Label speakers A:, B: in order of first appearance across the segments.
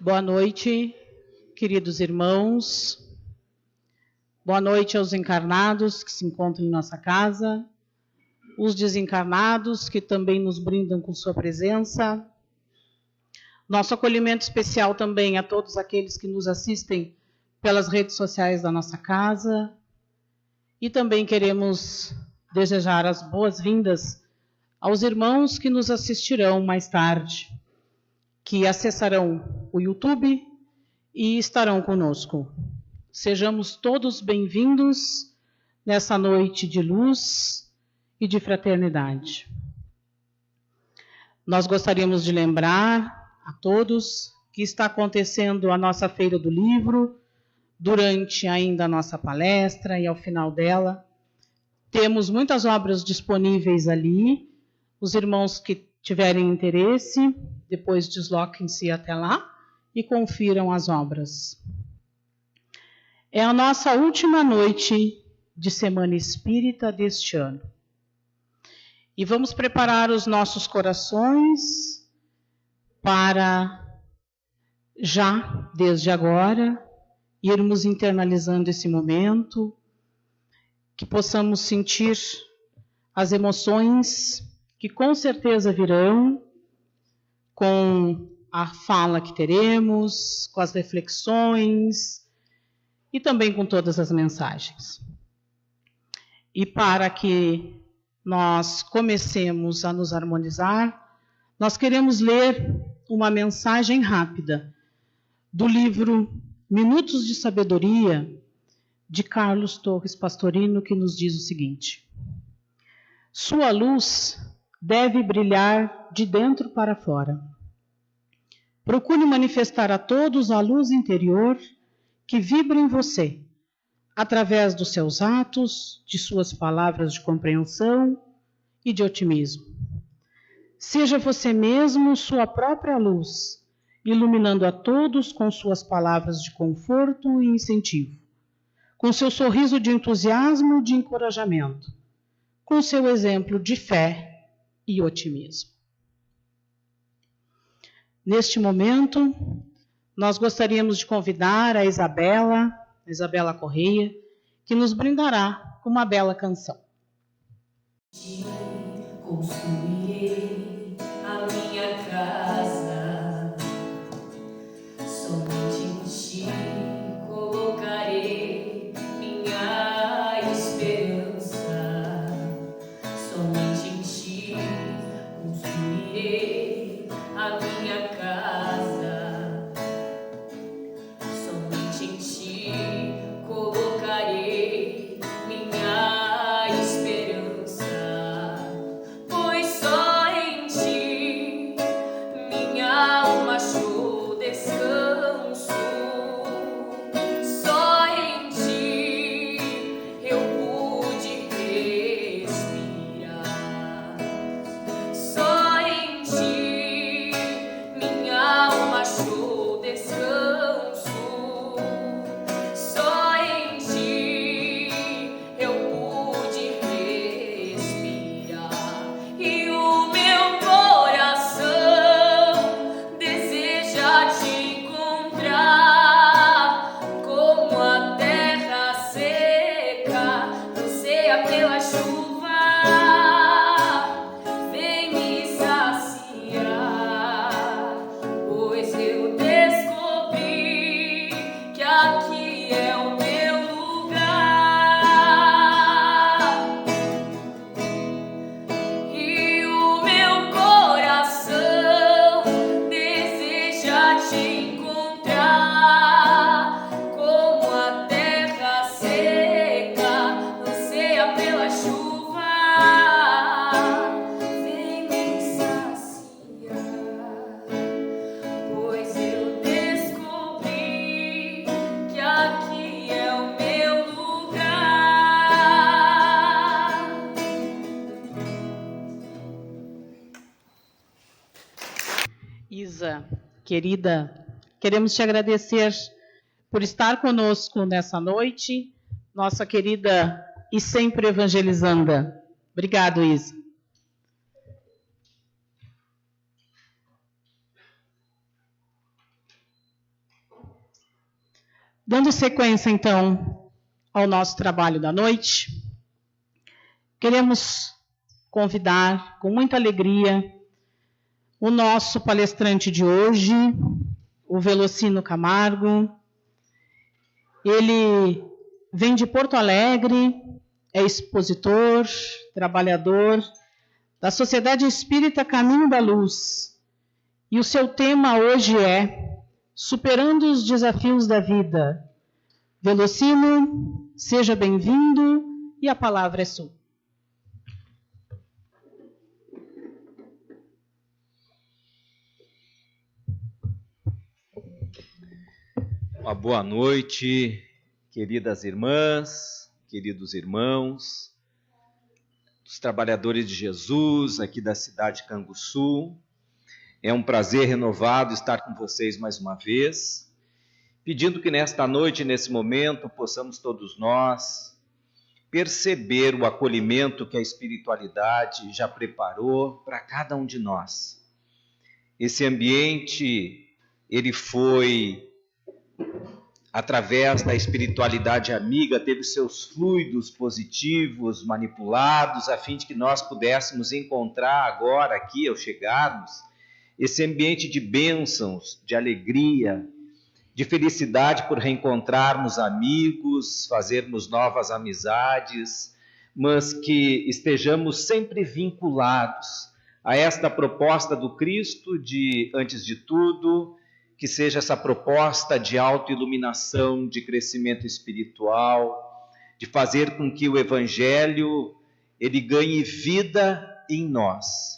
A: Boa noite, queridos irmãos. Boa noite aos encarnados que se encontram em nossa casa, os desencarnados que também nos brindam com sua presença. Nosso acolhimento especial também a todos aqueles que nos assistem pelas redes sociais da nossa casa. E também queremos desejar as boas-vindas aos irmãos que nos assistirão mais tarde, que acessarão o YouTube e estarão conosco. Sejamos todos bem-vindos nessa noite de luz e de fraternidade. Nós gostaríamos de lembrar a todos que está acontecendo a nossa Feira do Livro, durante ainda a nossa palestra e ao final dela. Temos muitas obras disponíveis ali. Os irmãos que tiverem interesse, depois desloquem-se até lá e confiram as obras. É a nossa última noite de Semana Espírita deste ano. E vamos preparar os nossos corações para, já desde agora, irmos internalizando esse momento, que possamos sentir as emoções que com certeza virão com a fala que teremos, com as reflexões e também com todas as mensagens. E para que nós comecemos a nos harmonizar, nós queremos ler uma mensagem rápida do livro Minutos de Sabedoria, de Carlos Torres Pastorino, que nos diz o seguinte: sua luz deve brilhar de dentro para fora. Procure manifestar a todos a luz interior que vibra em você, através dos seus atos, de suas palavras de compreensão e de otimismo. Seja você mesmo sua própria luz, iluminando a todos com suas palavras de conforto e incentivo, com seu sorriso de entusiasmo e de encorajamento, com seu exemplo de fé e otimismo. Neste momento, nós gostaríamos de convidar a Isabela Correia, que nos brindará com uma bela canção.
B: Construirei a minha casa, somente em ti colocarei minha esperança, somente em ti construirei a minha casa, somente em ti colocarei minha esperança, pois só em ti minha alma achou descanso, só em ti eu pude respirar, só em ti minha alma achou descanso, só em ti eu pude respirar, e o meu coração deseja te encontrar, como a terra seca anseia pela chuva. Vem me saciar, pois eu descobri que aqui é o meu lugar, e o meu coração deseja te encontrar, como a terra seca anseia pela chuva. Vem me saciar, pois eu descobri que aqui é o meu lugar.
A: Isa, querida, queremos te agradecer por estar conosco nessa noite, nossa querida e sempre evangelizanda. Obrigado, Isa. Dando sequência, então, ao nosso trabalho da noite, queremos convidar com muita alegria o nosso palestrante de hoje, o Velocino Camargo. Ele vem de Porto Alegre, é expositor, trabalhador da Sociedade Espírita Caminho da Luz. E o seu tema hoje é Superando os Desafios da Vida. Velocino, seja bem-vindo e a palavra é sua.
C: Uma boa noite, queridas irmãs, queridos irmãos, os trabalhadores de Jesus aqui da cidade de Canguçu. É um prazer renovado estar com vocês mais uma vez, pedindo que nesta noite, nesse momento, possamos todos nós perceber o acolhimento que a espiritualidade já preparou para cada um de nós. Esse ambiente, ele foi, através da espiritualidade amiga, teve seus fluidos positivos manipulados, a fim de que nós pudéssemos encontrar agora aqui, ao chegarmos, esse ambiente de bênçãos, de alegria, de felicidade por reencontrarmos amigos, fazermos novas amizades, mas que estejamos sempre vinculados a esta proposta do Cristo de, antes de tudo, que seja essa proposta de autoiluminação, de crescimento espiritual, de fazer com que o Evangelho ele ganhe vida em nós.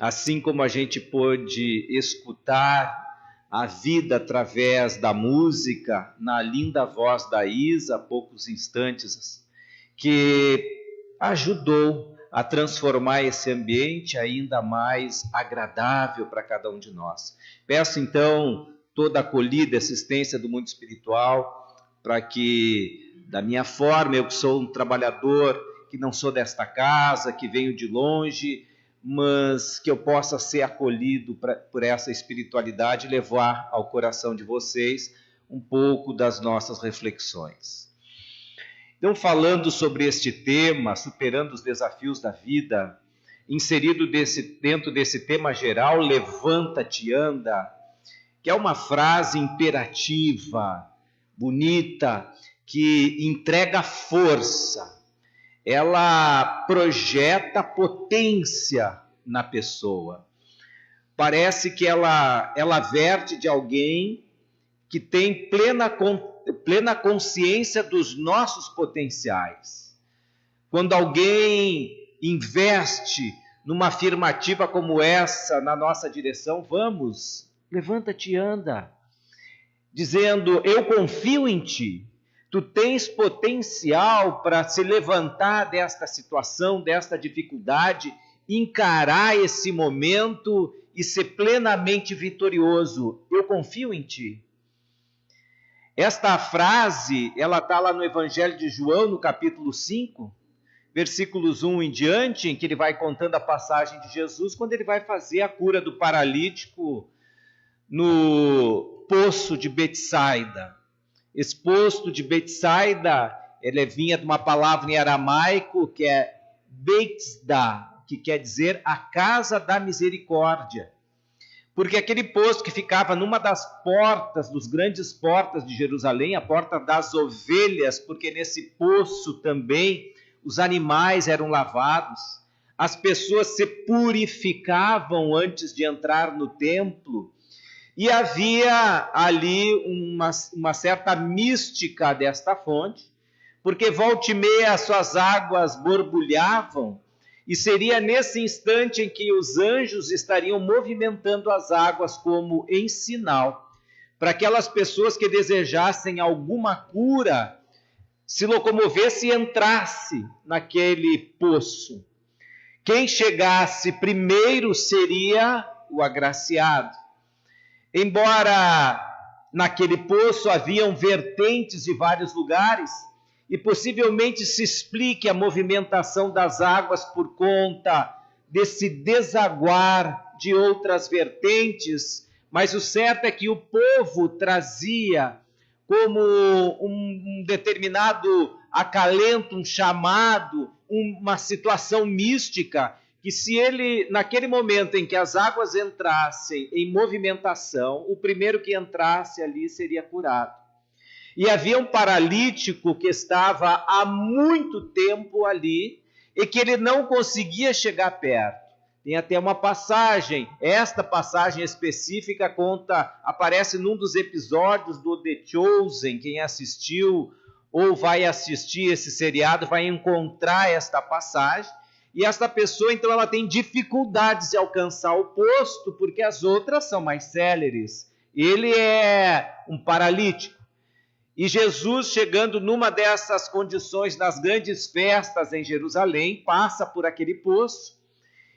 C: Assim como a gente pôde escutar a vida através da música, na linda voz da Isa, há poucos instantes, que ajudou a transformar esse ambiente ainda mais agradável para cada um de nós. Peço então toda a acolhida e assistência do mundo espiritual para que, da minha forma, eu que sou um trabalhador, que não sou desta casa, que venho de longe, mas que eu possa ser acolhido por essa espiritualidade e levar ao coração de vocês um pouco das nossas reflexões. Então, falando sobre este tema, superando os desafios da vida, inserido dentro desse tema geral, levanta-te, anda, que é uma frase imperativa, bonita, que entrega força. Ela projeta potência na pessoa. Parece que ela verte de alguém que tem plena consciência dos nossos potenciais. Quando alguém investe numa afirmativa como essa na nossa direção, vamos, levanta-te e anda, dizendo, eu confio em ti. Tu tens potencial para se levantar desta situação, desta dificuldade, encarar esse momento e ser plenamente vitorioso. Eu confio em ti. Esta frase, ela está lá no Evangelho de João, no capítulo 5, versículos 1 em diante, em que ele vai contando a passagem de Jesus, quando ele vai fazer a cura do paralítico no poço de Betsaida. Esse poço de Betsaida, ele vinha de uma palavra em aramaico que é Bethesda, que quer dizer a casa da misericórdia. Porque aquele poço que ficava numa das portas, dos grandes portas de Jerusalém, a porta das ovelhas, porque nesse poço também os animais eram lavados, as pessoas se purificavam antes de entrar no templo, e havia ali uma certa mística desta fonte, porque volta e meia as suas águas borbulhavam, e seria nesse instante em que os anjos estariam movimentando as águas como em sinal, para aquelas pessoas que desejassem alguma cura, se locomovesse e entrasse naquele poço. Quem chegasse primeiro seria o agraciado. Embora naquele poço haviam vertentes de vários lugares, e possivelmente se explique a movimentação das águas por conta desse desaguar de outras vertentes, mas o certo é que o povo trazia como um determinado acalento, um chamado, uma situação mística, que se ele, naquele momento em que as águas entrassem em movimentação, o primeiro que entrasse ali seria curado. E havia um paralítico que estava há muito tempo ali e que ele não conseguia chegar perto. Tem até uma passagem, esta passagem específica aparece num dos episódios do The Chosen. Quem assistiu ou vai assistir esse seriado vai encontrar esta passagem. E esta pessoa, então, ela tem dificuldades de alcançar o posto, porque as outras são mais céleres. Ele é um paralítico. E Jesus, chegando numa dessas condições, nas grandes festas em Jerusalém, passa por aquele poço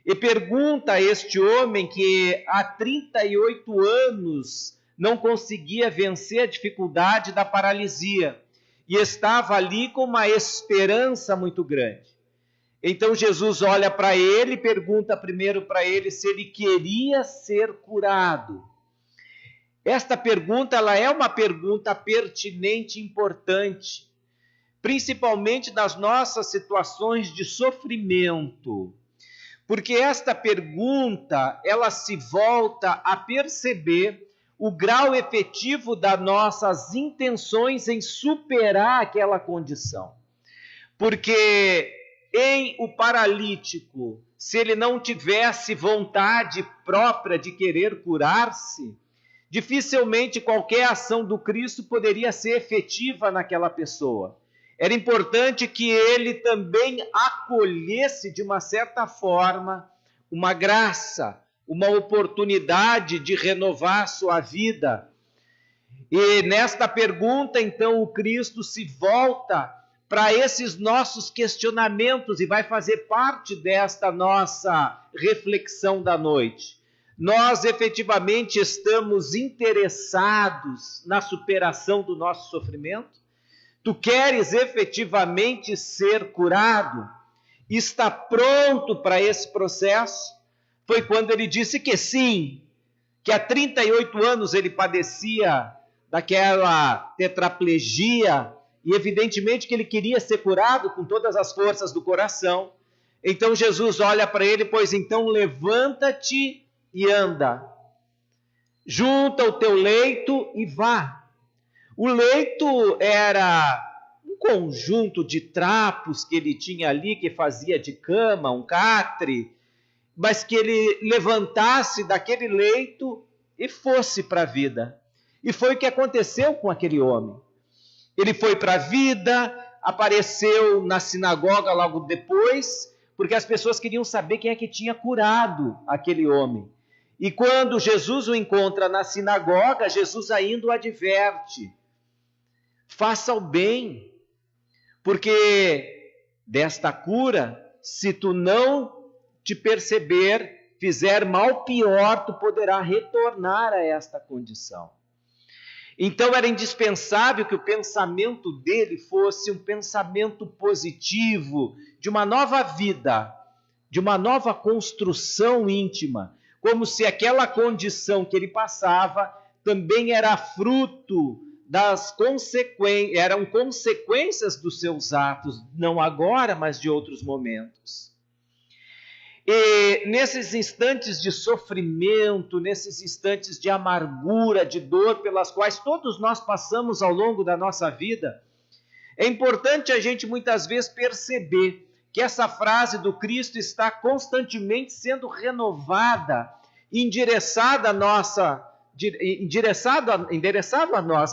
C: e pergunta a este homem que há 38 anos não conseguia vencer a dificuldade da paralisia e estava ali com uma esperança muito grande. Então Jesus olha para ele e pergunta primeiro para ele se ele queria ser curado. Esta pergunta, ela é uma pergunta pertinente e importante, principalmente nas nossas situações de sofrimento. Porque esta pergunta, ela se volta a perceber o grau efetivo das nossas intenções em superar aquela condição. Porque em o paralítico, se ele não tivesse vontade própria de querer curar-se, dificilmente qualquer ação do Cristo poderia ser efetiva naquela pessoa. Era importante que ele também acolhesse, de uma certa forma, uma graça, uma oportunidade de renovar sua vida. E nesta pergunta, então, o Cristo se volta para esses nossos questionamentos e vai fazer parte desta nossa reflexão da noite. Nós efetivamente estamos interessados na superação do nosso sofrimento? Tu queres efetivamente ser curado? Está pronto para esse processo? Foi quando ele disse que sim, que há 38 anos ele padecia daquela tetraplegia e evidentemente que ele queria ser curado com todas as forças do coração. Então Jesus olha para ele, pois então levanta-te e anda. Junta o teu leito e vá. O leito era um conjunto de trapos que ele tinha ali, que fazia de cama, um catre, mas que ele levantasse daquele leito e fosse para a vida. E foi o que aconteceu com aquele homem. Ele foi para a vida, apareceu na sinagoga logo depois, porque as pessoas queriam saber quem é que tinha curado aquele homem. E quando Jesus o encontra na sinagoga, Jesus ainda o adverte: faça o bem, porque desta cura, se tu não te perceber, fizer mal pior, tu poderá retornar a esta condição. Então era indispensável que o pensamento dele fosse um pensamento positivo, de uma nova vida, de uma nova construção íntima, como se aquela condição que ele passava também era fruto das consequências, eram consequências dos seus atos, não agora, mas de outros momentos. E nesses instantes de sofrimento, nesses instantes de amargura, de dor, pelas quais todos nós passamos ao longo da nossa vida, é importante a gente muitas vezes perceber que essa frase do Cristo está constantemente sendo renovada, endereçado a nós.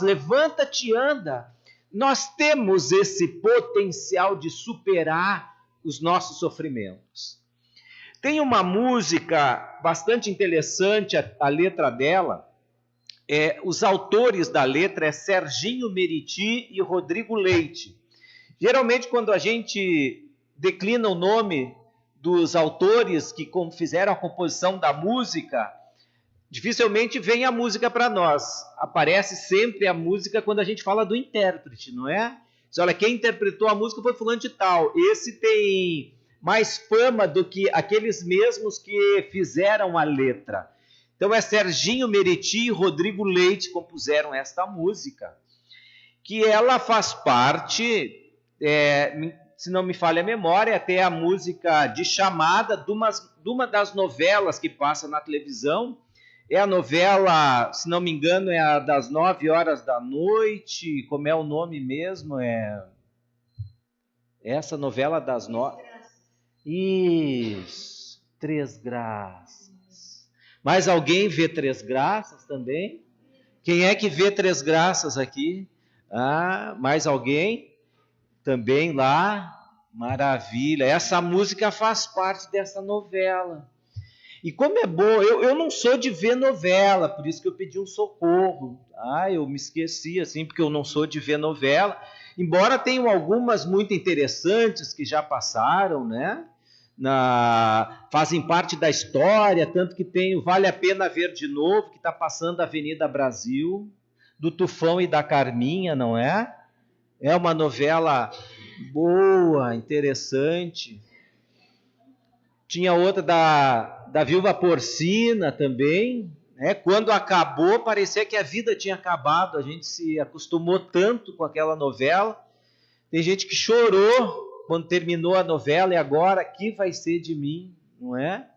C: Levanta-te e anda. Nós temos esse potencial de superar os nossos sofrimentos. Tem uma música bastante interessante, a letra dela, os autores da letra é Serginho Meriti e Rodrigo Leite. Geralmente, quando a gente declina o nome dos autores que fizeram a composição da música, dificilmente vem a música para nós. Aparece sempre a música quando a gente fala do intérprete, não é? Diz, olha, quem interpretou a música foi fulano de tal. Esse tem mais fama do que aqueles mesmos que fizeram a letra. Então é Serginho Meriti e Rodrigo Leite compuseram esta música. que ela faz parte, se não me falha a memória, até a música de chamada de uma das novelas que passa na televisão. É a novela, se não me engano, é a das 9 horas da noite. Como é o nome mesmo? Essa novela das 9. Isso, Três Graças. Mais alguém vê Três Graças também? Quem é que vê Três Graças aqui? Ah, mais alguém? Também lá? Maravilha. Essa música faz parte dessa novela. E como é bom, eu não sou de ver novela, por isso que eu pedi um socorro. Eu me esqueci, assim, porque eu não sou de ver novela. Embora tenham algumas muito interessantes que já passaram, né? Fazem parte da história, tanto que tem Vale a Pena Ver de Novo, que está passando a Avenida Brasil, do Tufão e da Carminha, não é? É uma novela boa, interessante. Tinha outra da Viúva Porcina também, né? Quando acabou, parecia que a vida tinha acabado, a gente se acostumou tanto com aquela novela. Tem gente que chorou quando terminou a novela, e agora, que vai ser de mim, não é?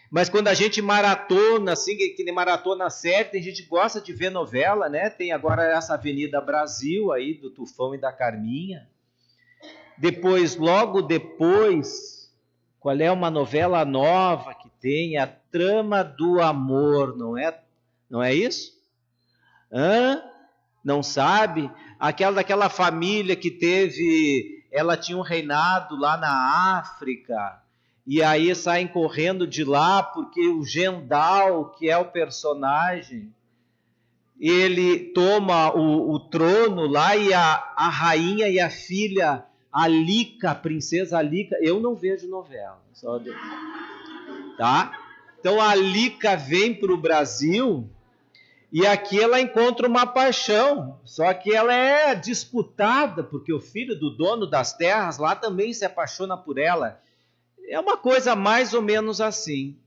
C: Mas quando a gente maratona, assim, que nem maratona série, tem gente que gosta de ver novela, né? Tem agora essa Avenida Brasil aí, do Tufão e da Carminha. Depois, logo depois, qual é uma novela nova que tem? A Trama do Amor, não é? Não é isso? Não sabe? Daquela família que ela tinha um reinado lá na África, e aí saem correndo de lá porque o Gendal, que é o personagem, ele toma o trono lá, e a rainha e a filha a princesa Alica, eu não vejo novela, tá? Então a Alica vem para o Brasil, e aqui ela encontra uma paixão, só que ela é disputada, porque o filho do dono das terras lá também se apaixona por ela. É uma coisa mais ou menos assim.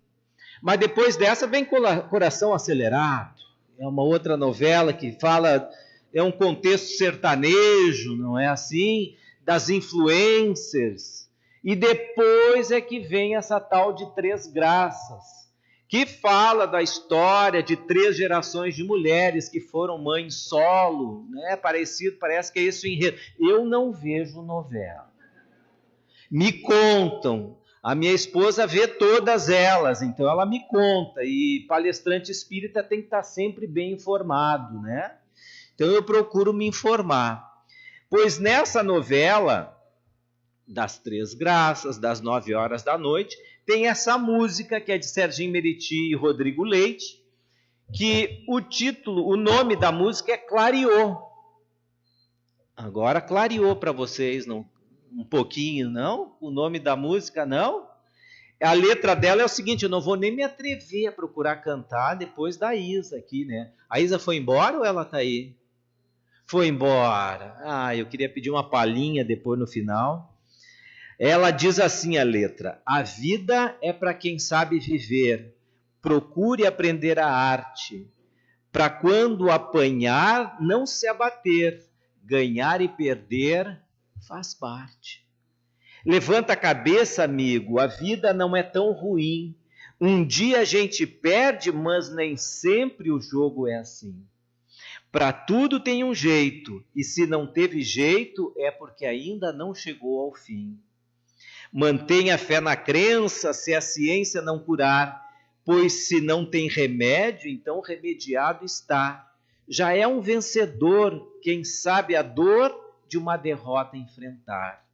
C: Mas depois dessa vem Coração Acelerado. É uma outra novela que fala, é um contexto sertanejo, não é assim? Das influencers. E depois é que vem essa tal de Três Graças, que fala da história de 3 gerações de mulheres que foram mães solo, né? Parece que é isso o enredo. Eu não vejo novela. Me contam. A minha esposa vê todas elas, então ela me conta. E palestrante espírita tem que estar sempre bem informado, né? Então eu procuro me informar. Pois nessa novela das Três Graças, das 9 horas da noite, tem essa música que é de Serginho Meriti e Rodrigo Leite, que o nome da música é Clareou. Agora clareou para vocês, não? Um pouquinho, não? O nome da música, não? A letra dela é o seguinte, eu não vou nem me atrever a procurar cantar depois da Isa aqui, né? A Isa foi embora ou ela está aí? Foi embora. Eu queria pedir uma palhinha depois no final. Ela diz assim a letra: a vida é para quem sabe viver, procure aprender a arte, para quando apanhar não se abater, ganhar e perder faz parte. Levanta a cabeça, amigo, a vida não é tão ruim. Um dia a gente perde, mas nem sempre o jogo é assim. Para tudo tem um jeito, e se não teve jeito é porque ainda não chegou ao fim. Mantenha fé na crença se a ciência não curar, pois se não tem remédio, então remediado está. Já é um vencedor quem sabe a dor de uma derrota enfrentar.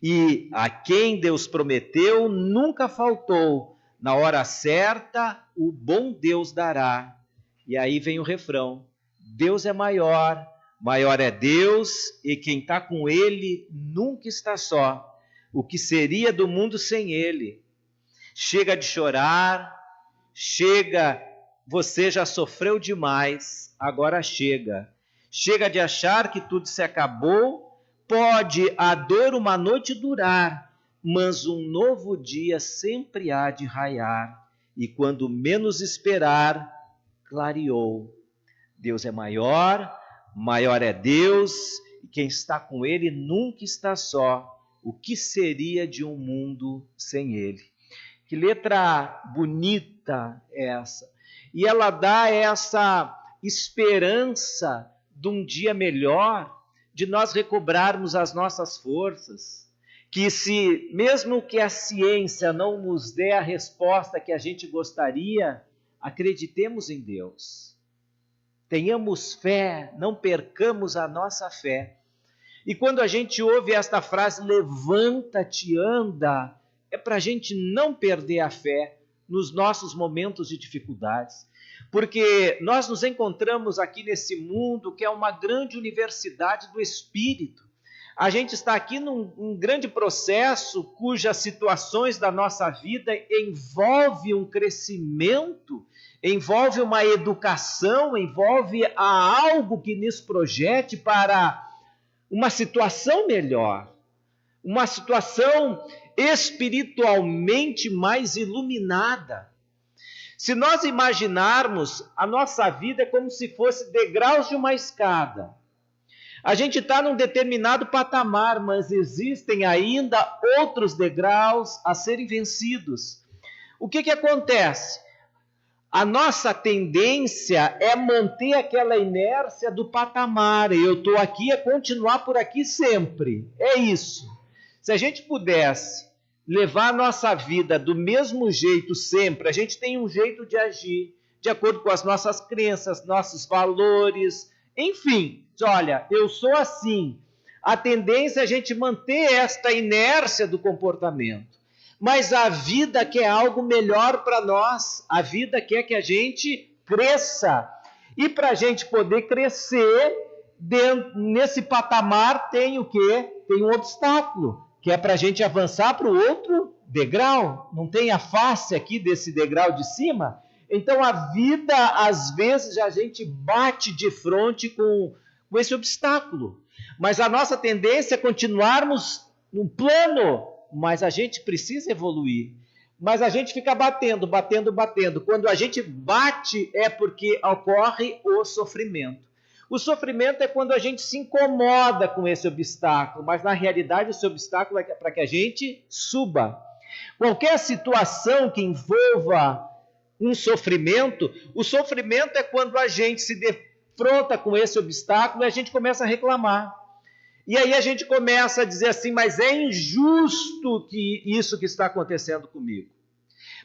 C: E a quem Deus prometeu nunca faltou, na hora certa o bom Deus dará. E aí vem o refrão: Deus é maior, maior é Deus, e quem está com Ele nunca está só. O que seria do mundo sem Ele? Chega de chorar, chega, você já sofreu demais, agora chega. Chega de achar que tudo se acabou, pode a dor uma noite durar, mas um novo dia sempre há de raiar, e quando menos esperar, clareou. Deus é maior, Maior é Deus e quem está com Ele nunca está só. O que seria de um mundo sem Ele? Que letra bonita é essa! E ela dá essa esperança de um dia melhor, de nós recobrarmos as nossas forças. Que se, mesmo que a ciência não nos dê a resposta que a gente gostaria, acreditemos em Deus. Tenhamos fé, não percamos a nossa fé. E quando a gente ouve esta frase, levanta-te, anda, é para a gente não perder a fé nos nossos momentos de dificuldades. Porque nós nos encontramos aqui nesse mundo que é uma grande universidade do Espírito. A gente está aqui num grande processo cujas situações da nossa vida envolve um crescimento, envolve uma educação, envolve algo que nos projete para uma situação melhor, uma situação espiritualmente mais iluminada. Se nós imaginarmos, a nossa vida é como se fosse degraus de uma escada. A gente está num determinado patamar, mas existem ainda outros degraus a serem vencidos. O que acontece? A nossa tendência é manter aquela inércia do patamar. Eu estou aqui, é continuar por aqui sempre. É isso. Se a gente pudesse levar a nossa vida do mesmo jeito sempre, a gente tem um jeito de agir, de acordo com as nossas crenças, nossos valores, enfim. Olha, eu sou assim. A tendência é a gente manter esta inércia do comportamento. Mas a vida quer algo melhor para nós. A vida quer que a gente cresça. E para a gente poder crescer, nesse patamar tem o quê? Tem um obstáculo, que é para a gente avançar para o outro degrau. Não tem a face aqui desse degrau de cima? Então a vida, às vezes, a gente bate de frente com esse obstáculo. Mas a nossa tendência é continuarmos no plano, mas a gente precisa evoluir. Mas a gente fica batendo. Quando a gente bate é porque ocorre o sofrimento. O sofrimento é quando a gente se incomoda com esse obstáculo, mas na realidade esse obstáculo é para que a gente suba. Qualquer situação que envolva um sofrimento, o sofrimento é quando a gente se defronta com esse obstáculo e a gente começa a reclamar. E aí a gente começa a dizer assim, mas é injusto que isso que está acontecendo comigo.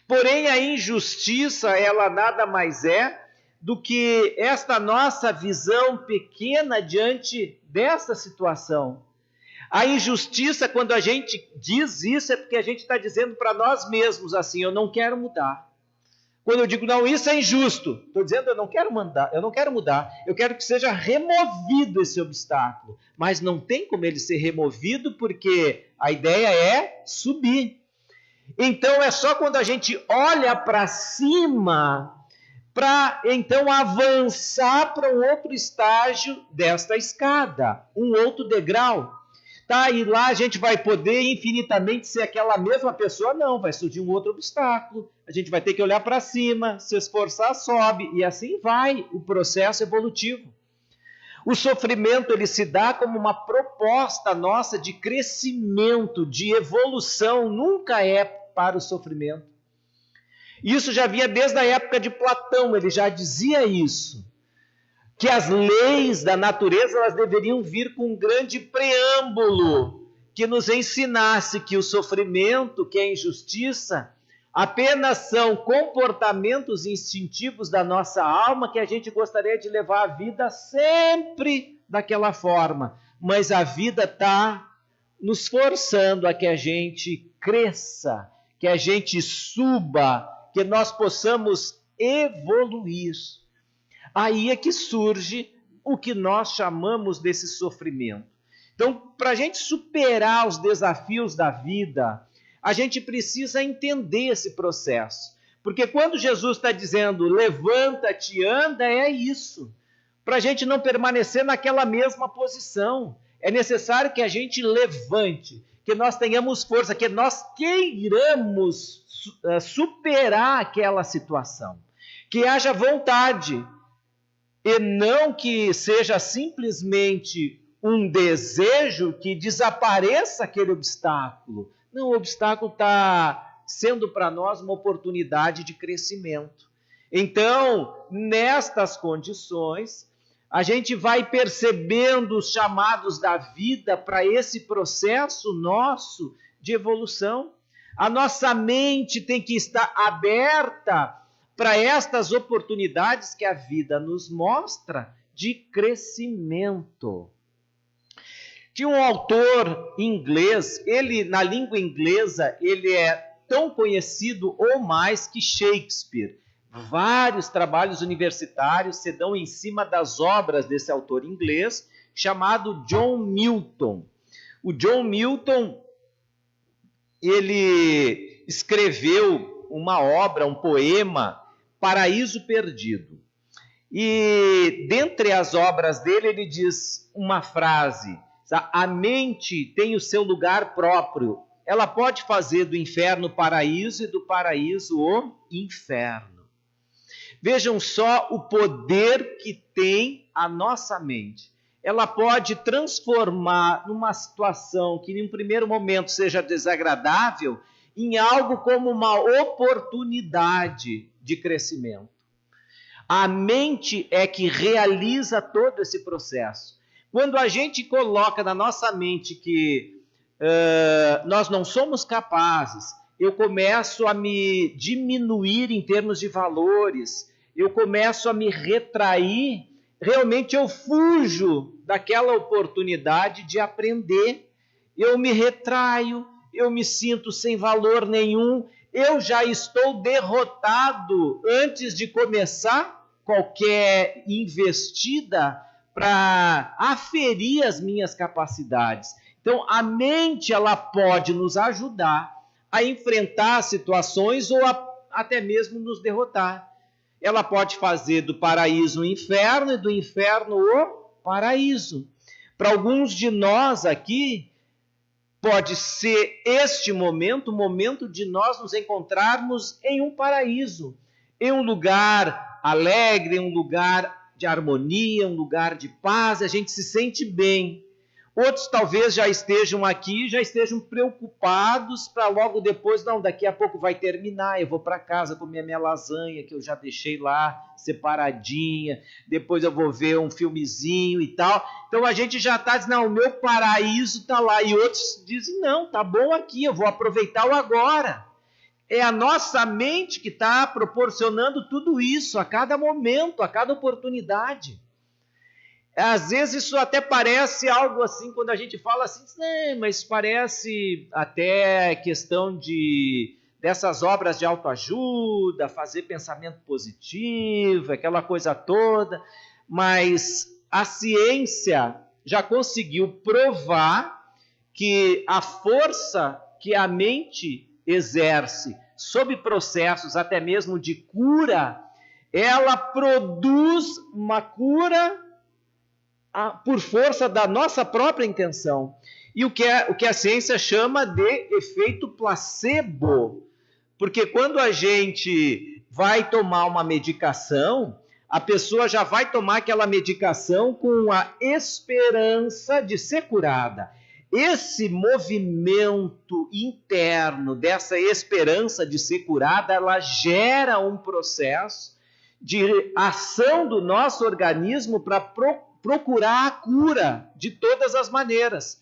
C: Porém, a injustiça, ela nada mais é do que esta nossa visão pequena diante dessa situação. A injustiça, quando a gente diz isso, é porque a gente está dizendo para nós mesmos assim, eu não quero mudar. Quando eu digo, não, isso é injusto, estou dizendo, eu não quero mudar, eu quero que seja removido esse obstáculo. Mas não tem como ele ser removido, porque a ideia é subir. Então é só quando a gente olha para cima, para então avançar para um outro estágio desta escada, um outro degrau. Tá, e lá a gente vai poder infinitamente ser aquela mesma pessoa? Não, vai surgir um outro obstáculo. A gente vai ter que olhar para cima, se esforçar, sobe, e assim vai o processo evolutivo. O sofrimento, ele se dá como uma proposta nossa de crescimento, de evolução, nunca é para o sofrimento. Isso já vinha desde a época de Platão, ele já dizia isso. Que as leis da natureza elas deveriam vir com um grande preâmbulo que nos ensinasse que o sofrimento, que a injustiça, apenas são comportamentos instintivos da nossa alma que a gente gostaria de levar a vida sempre daquela forma. Mas a vida está nos forçando a que a gente cresça, que a gente suba, que nós possamos evoluir. Aí é que surge o que nós chamamos desse sofrimento. Então, para a gente superar os desafios da vida, a gente precisa entender esse processo. Porque quando Jesus está dizendo, levanta-te, anda, é isso. Para a gente não permanecer naquela mesma posição. É necessário que a gente levante, que nós tenhamos força, que nós queiramos superar aquela situação. Que haja vontade. e não que seja simplesmente um desejo que desapareça aquele obstáculo. Não, o obstáculo está sendo para nós uma oportunidade de crescimento. Então, nestas condições, a gente vai percebendo os chamados da vida para esse processo nosso de evolução. A nossa mente tem que estar aberta para estas oportunidades que a vida nos mostra de crescimento. Tinha um autor inglês, ele na língua inglesa, ele é tão conhecido ou mais que Shakespeare. Vários trabalhos universitários se dão em cima das obras desse autor inglês, chamado John Milton. O John Milton, ele escreveu uma obra, um poema, Paraíso Perdido. E dentre as obras dele, ele diz uma frase: a mente tem o seu lugar próprio. Ela pode fazer do inferno o paraíso e do paraíso o inferno. Vejam só o poder que tem a nossa mente. Ela pode transformar numa situação que, em um primeiro momento, seja desagradável, em algo como uma oportunidade de crescimento. A mente é que realiza todo esse processo. Quando a gente coloca na nossa mente que nós não somos capazes, eu começo a me diminuir em termos de valores, eu começo a me retrair, realmente eu fujo daquela oportunidade de aprender, eu me retraio, eu me sinto sem valor nenhum, eu já estou derrotado antes de começar qualquer investida para aferir as minhas capacidades. Então, a mente ela pode nos ajudar a enfrentar situações ou até mesmo nos derrotar. Ela pode fazer do paraíso o inferno e do inferno o paraíso. Para alguns de nós aqui, pode ser este momento, o momento de nós nos encontrarmos em um paraíso, em um lugar alegre, em um lugar de harmonia, um lugar de paz, a gente se sente bem. Outros talvez já estejam aqui, já estejam preocupados para logo depois, não, daqui a pouco vai terminar, eu vou para casa comer a minha lasanha que eu já deixei lá separadinha, depois eu vou ver um filmezinho e tal. Então a gente já está dizendo, não, o meu paraíso está lá. E outros dizem, não, tá bom aqui, eu vou aproveitar o agora. É a nossa mente que está proporcionando tudo isso a cada momento, a cada oportunidade. Às vezes isso até parece algo assim, quando a gente fala assim, mas parece até questão dessas obras de autoajuda, fazer pensamento positivo, aquela coisa toda, mas a ciência já conseguiu provar que a força que a mente exerce sob processos até mesmo de cura, ela produz uma cura por força da nossa própria intenção. E o que a ciência chama de efeito placebo. Porque quando a gente vai tomar uma medicação, a pessoa já vai tomar aquela medicação com a esperança de ser curada. Esse movimento interno dessa esperança de ser curada, ela gera um processo de ação do nosso organismo para procurar a cura de todas as maneiras.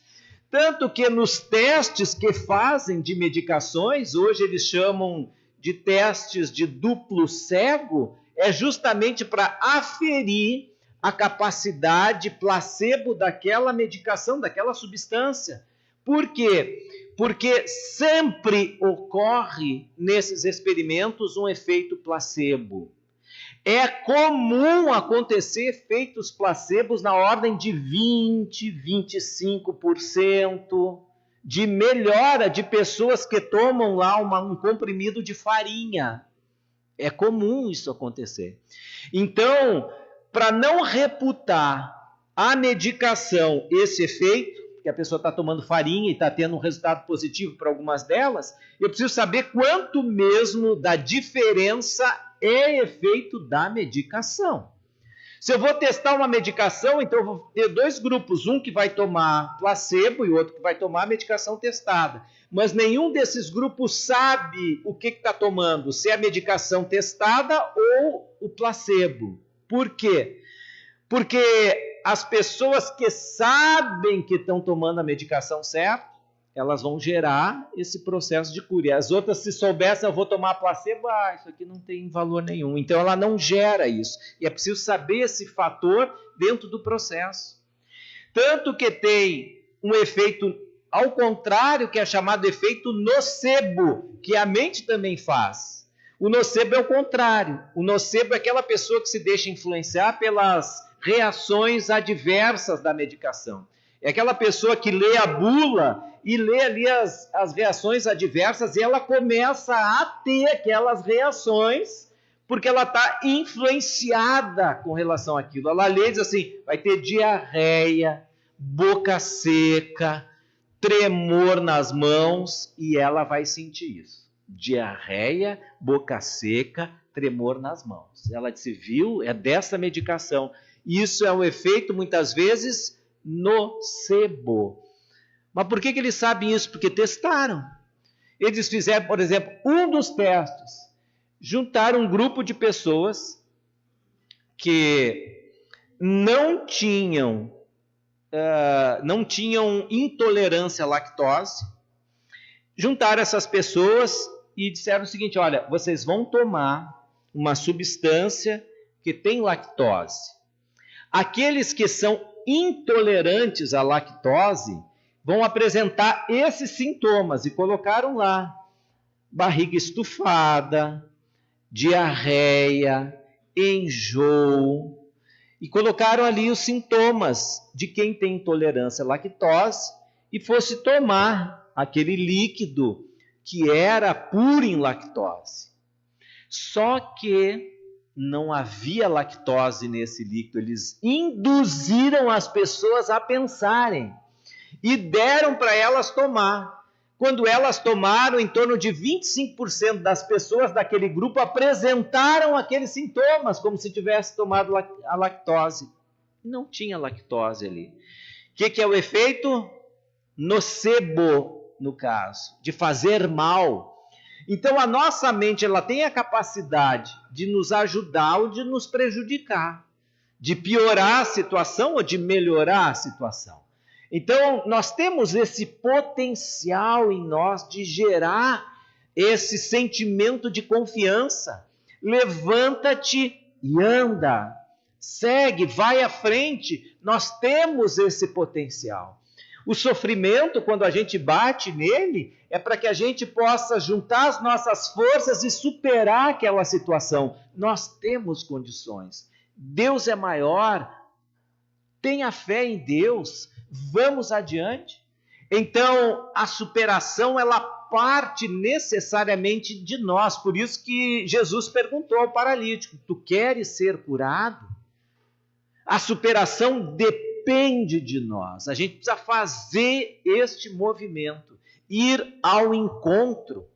C: Tanto que nos testes que fazem de medicações, hoje eles chamam de testes de duplo cego, é justamente para aferir a capacidade placebo daquela medicação, daquela substância. Por quê? Porque sempre ocorre nesses experimentos um efeito placebo. É comum acontecer efeitos placebos na ordem de 20%, 25% de melhora de pessoas que tomam lá um comprimido de farinha. É comum isso acontecer. Então, para não reputar a medicação esse efeito, que a pessoa está tomando farinha e está tendo um resultado positivo para algumas delas, eu preciso saber quanto mesmo da diferença é efeito da medicação. Se eu vou testar uma medicação, então eu vou ter dois grupos, um que vai tomar placebo e outro que vai tomar a medicação testada. Mas nenhum desses grupos sabe o que está tomando, se é a medicação testada ou o placebo. Por quê? Porque as pessoas que sabem que estão tomando a medicação certa, elas vão gerar esse processo de cura. E as outras, se soubessem, eu vou tomar placebo, isso aqui não tem valor nenhum. Então, ela não gera isso. E é preciso saber esse fator dentro do processo. Tanto que tem um efeito ao contrário, que é chamado efeito nocebo, que a mente também faz. O nocebo é o contrário. O nocebo é aquela pessoa que se deixa influenciar pelas reações adversas da medicação. É aquela pessoa que lê a bula e lê ali as reações adversas e ela começa a ter aquelas reações porque ela está influenciada com relação àquilo. Ela lê e diz assim, vai ter diarreia, boca seca, tremor nas mãos e ela vai sentir isso. Diarreia, boca seca, tremor nas mãos. Ela disse, viu? É dessa medicação. Isso é um efeito, muitas vezes, nocebo. Mas por que eles sabem isso? Porque testaram. Eles fizeram, por exemplo, um dos testes. Juntaram um grupo de pessoas que não tinham intolerância à lactose. Juntaram essas pessoas e disseram o seguinte, olha, vocês vão tomar uma substância que tem lactose. Aqueles que são intolerantes à lactose vão apresentar esses sintomas e colocaram lá barriga estufada, diarreia, enjoo e colocaram ali os sintomas de quem tem intolerância à lactose e fosse tomar aquele líquido que era puro em lactose. Só que não havia lactose nesse líquido. Eles induziram as pessoas a pensarem e deram para elas tomar. Quando elas tomaram, em torno de 25% das pessoas daquele grupo apresentaram aqueles sintomas, como se tivesse tomado a lactose. Não tinha lactose ali. O que é o efeito? Nocebo, no caso, de fazer mal. Então, a nossa mente ela tem a capacidade de nos ajudar ou de nos prejudicar, de piorar a situação ou de melhorar a situação. Então, nós temos esse potencial em nós de gerar esse sentimento de confiança. Levanta-te e anda, segue, vai à frente. Nós temos esse potencial. O sofrimento, quando a gente bate nele, é para que a gente possa juntar as nossas forças e superar aquela situação. Nós temos condições. Deus é maior. Tenha fé em Deus. Vamos adiante. Então, a superação, ela parte necessariamente de nós. Por isso que Jesus perguntou ao paralítico, tu queres ser curado? A superação depende de nós. A gente precisa fazer este movimento, ir ao encontro.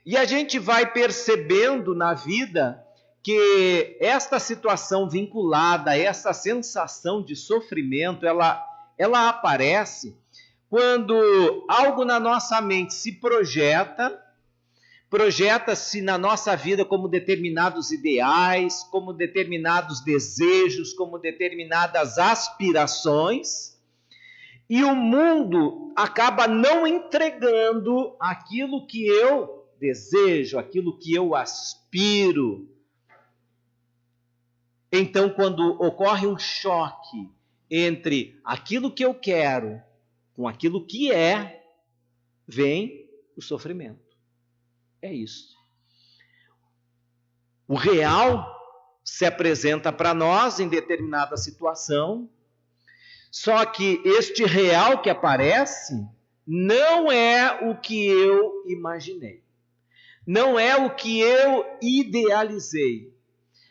C: E a gente vai percebendo na vida que esta situação vinculada a essa sensação de sofrimento, ela aparece quando algo na nossa mente se projeta-se na nossa vida como determinados ideais, como determinados desejos, como determinadas aspirações, e o mundo acaba não entregando aquilo que eu desejo, aquilo que eu aspiro. Então, quando ocorre um choque entre aquilo que eu quero com aquilo que é, vem o sofrimento. É isso. O real se apresenta para nós em determinada situação, só que este real que aparece não é o que eu imaginei, não é o que eu idealizei,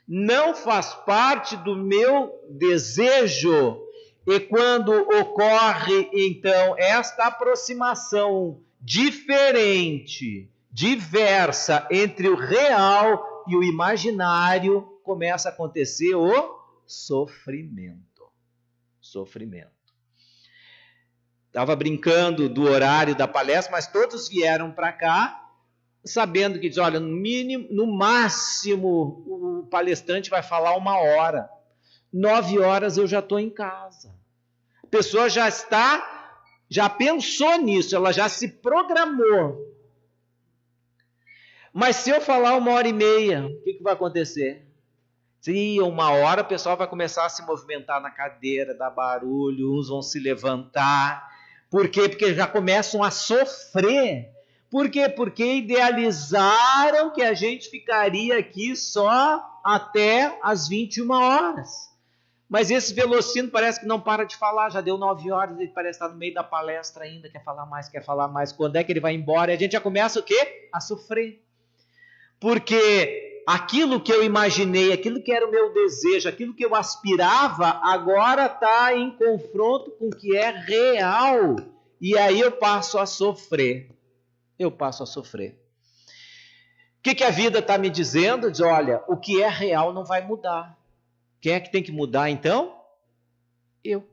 C: não faz parte do meu desejo. E quando ocorre, então, esta aproximação diferente, diversa entre o real e o imaginário, começa a acontecer o sofrimento. Sofrimento. Estava brincando do horário da palestra, mas todos vieram para cá sabendo que, olha, no máximo, o palestrante vai falar 1 hora. 9 horas eu já estou em casa. A pessoa já pensou nisso, ela já se programou. Mas se eu falar 1h30, o que vai acontecer? Se 1 hora, o pessoal vai começar a se movimentar na cadeira, dar barulho, uns vão se levantar. Por quê? Porque já começam a sofrer. Por quê? Porque idealizaram que a gente ficaria aqui só até as 21 horas. Mas esse Velocino parece que não para de falar, já deu 9 horas, ele parece estar no meio da palestra ainda, quer falar mais. Quando é que ele vai embora? E a gente já começa o quê? A sofrer. Porque aquilo que eu imaginei, aquilo que era o meu desejo, aquilo que eu aspirava, agora está em confronto com o que é real. E aí eu passo a sofrer. O que a vida está me dizendo? Diz, olha, o que é real não vai mudar. Quem é que tem que mudar, então? Eu.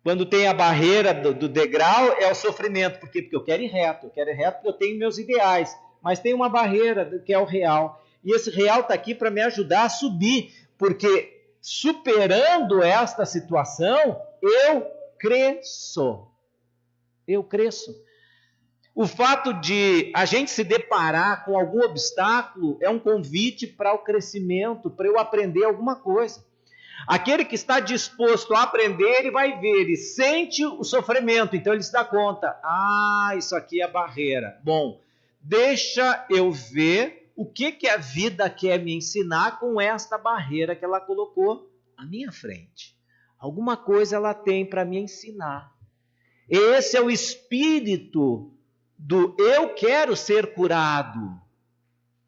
C: Quando tem a barreira do degrau, é o sofrimento. Por quê? Porque eu quero ir reto. Porque eu tenho meus ideais. Mas tem uma barreira que é o real. E esse real está aqui para me ajudar a subir. Porque superando esta situação, eu cresço. O fato de a gente se deparar com algum obstáculo é um convite para o crescimento, para eu aprender alguma coisa. Aquele que está disposto a aprender, ele vai ver, ele sente o sofrimento, então ele se dá conta. Isso aqui é barreira. Bom, deixa eu ver o que a vida quer me ensinar com esta barreira que ela colocou à minha frente. Alguma coisa ela tem para me ensinar. Esse é o espírito do eu quero ser curado.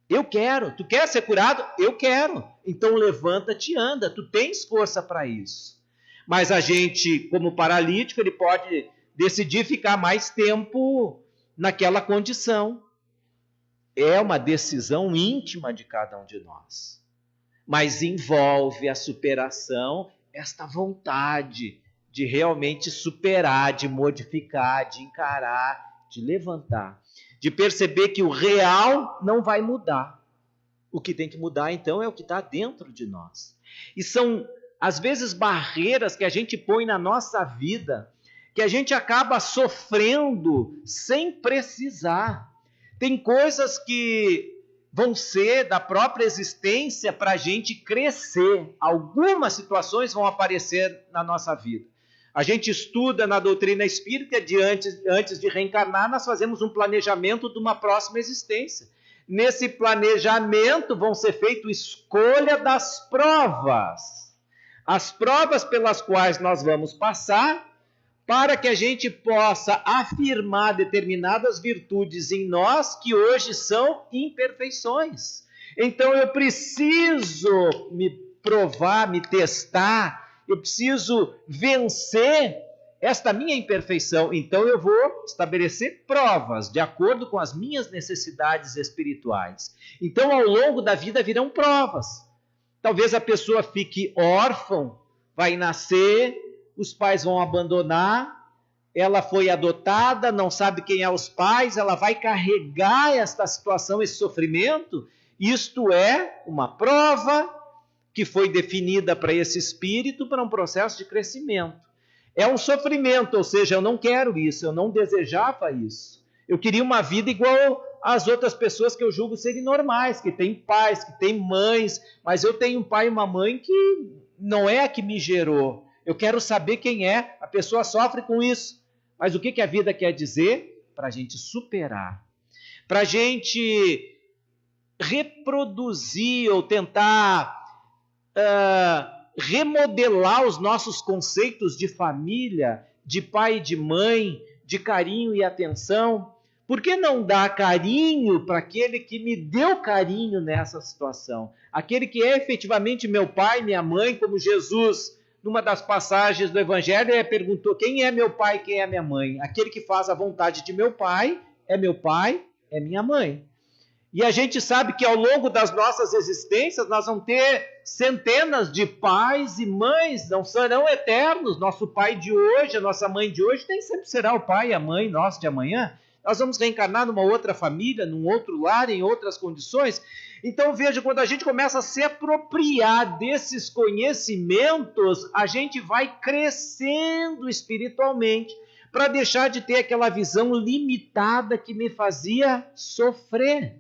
C: Eu quero. Tu quer ser curado? Eu quero. Então levanta-te e anda. Tu tens força para isso. Mas a gente, como paralítico, ele pode decidir ficar mais tempo naquela condição. É uma decisão íntima de cada um de nós. Mas envolve a superação, esta vontade de realmente superar, de modificar, de encarar, de levantar, de perceber que o real não vai mudar. O que tem que mudar, então, é o que está dentro de nós. E são, às vezes, barreiras que a gente põe na nossa vida, que a gente acaba sofrendo sem precisar. Tem coisas que vão ser da própria existência para a gente crescer. Algumas situações vão aparecer na nossa vida. A gente estuda na doutrina espírita, antes de reencarnar, nós fazemos um planejamento de uma próxima existência. Nesse planejamento vão ser feitas escolha das provas. As provas pelas quais nós vamos passar, para que a gente possa afirmar determinadas virtudes em nós que hoje são imperfeições. Então eu preciso me provar, me testar, eu preciso vencer esta minha imperfeição. Então eu vou estabelecer provas de acordo com as minhas necessidades espirituais. Então ao longo da vida virão provas. Talvez a pessoa fique órfã, vai nascer, os pais vão abandonar, ela foi adotada, não sabe quem é os pais, ela vai carregar esta situação, esse sofrimento. Isto é uma prova que foi definida para esse espírito para um processo de crescimento. É um sofrimento, ou seja, eu não quero isso, eu não desejava isso. Eu queria uma vida igual às outras pessoas que eu julgo serem normais, que têm pais, que têm mães, mas eu tenho um pai e uma mãe que não é a que me gerou. Eu quero saber quem é, a pessoa sofre com isso. Mas o que a vida quer dizer? Para a gente superar, para a gente reproduzir ou tentar remodelar os nossos conceitos de família, de pai e de mãe, de carinho e atenção. Por que não dar carinho para aquele que me deu carinho nessa situação? Aquele que é efetivamente meu pai, minha mãe, como Jesus, numa das passagens do Evangelho, ele perguntou: quem é meu pai e quem é minha mãe? Aquele que faz a vontade de meu pai, é minha mãe. E a gente sabe que ao longo das nossas existências nós vamos ter centenas de pais e mães, não serão eternos. Nosso pai de hoje, a nossa mãe de hoje, nem sempre será o pai e a mãe nosso de amanhã. Nós vamos reencarnar numa outra família, num outro lar, em outras condições. Então veja, quando a gente começa a se apropriar desses conhecimentos, a gente vai crescendo espiritualmente para deixar de ter aquela visão limitada que me fazia sofrer.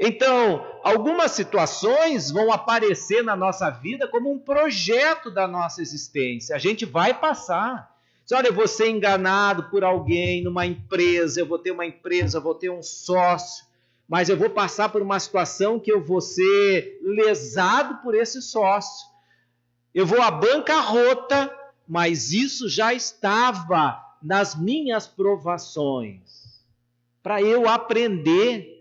C: Então, algumas situações vão aparecer na nossa vida como um projeto da nossa existência. A gente vai passar. Olha, eu vou ser enganado por alguém numa empresa, eu vou ter uma empresa, eu vou ter um sócio, mas eu vou passar por uma situação que eu vou ser lesado por esse sócio. Eu vou à bancarrota, mas isso já estava nas minhas provações, para eu aprender.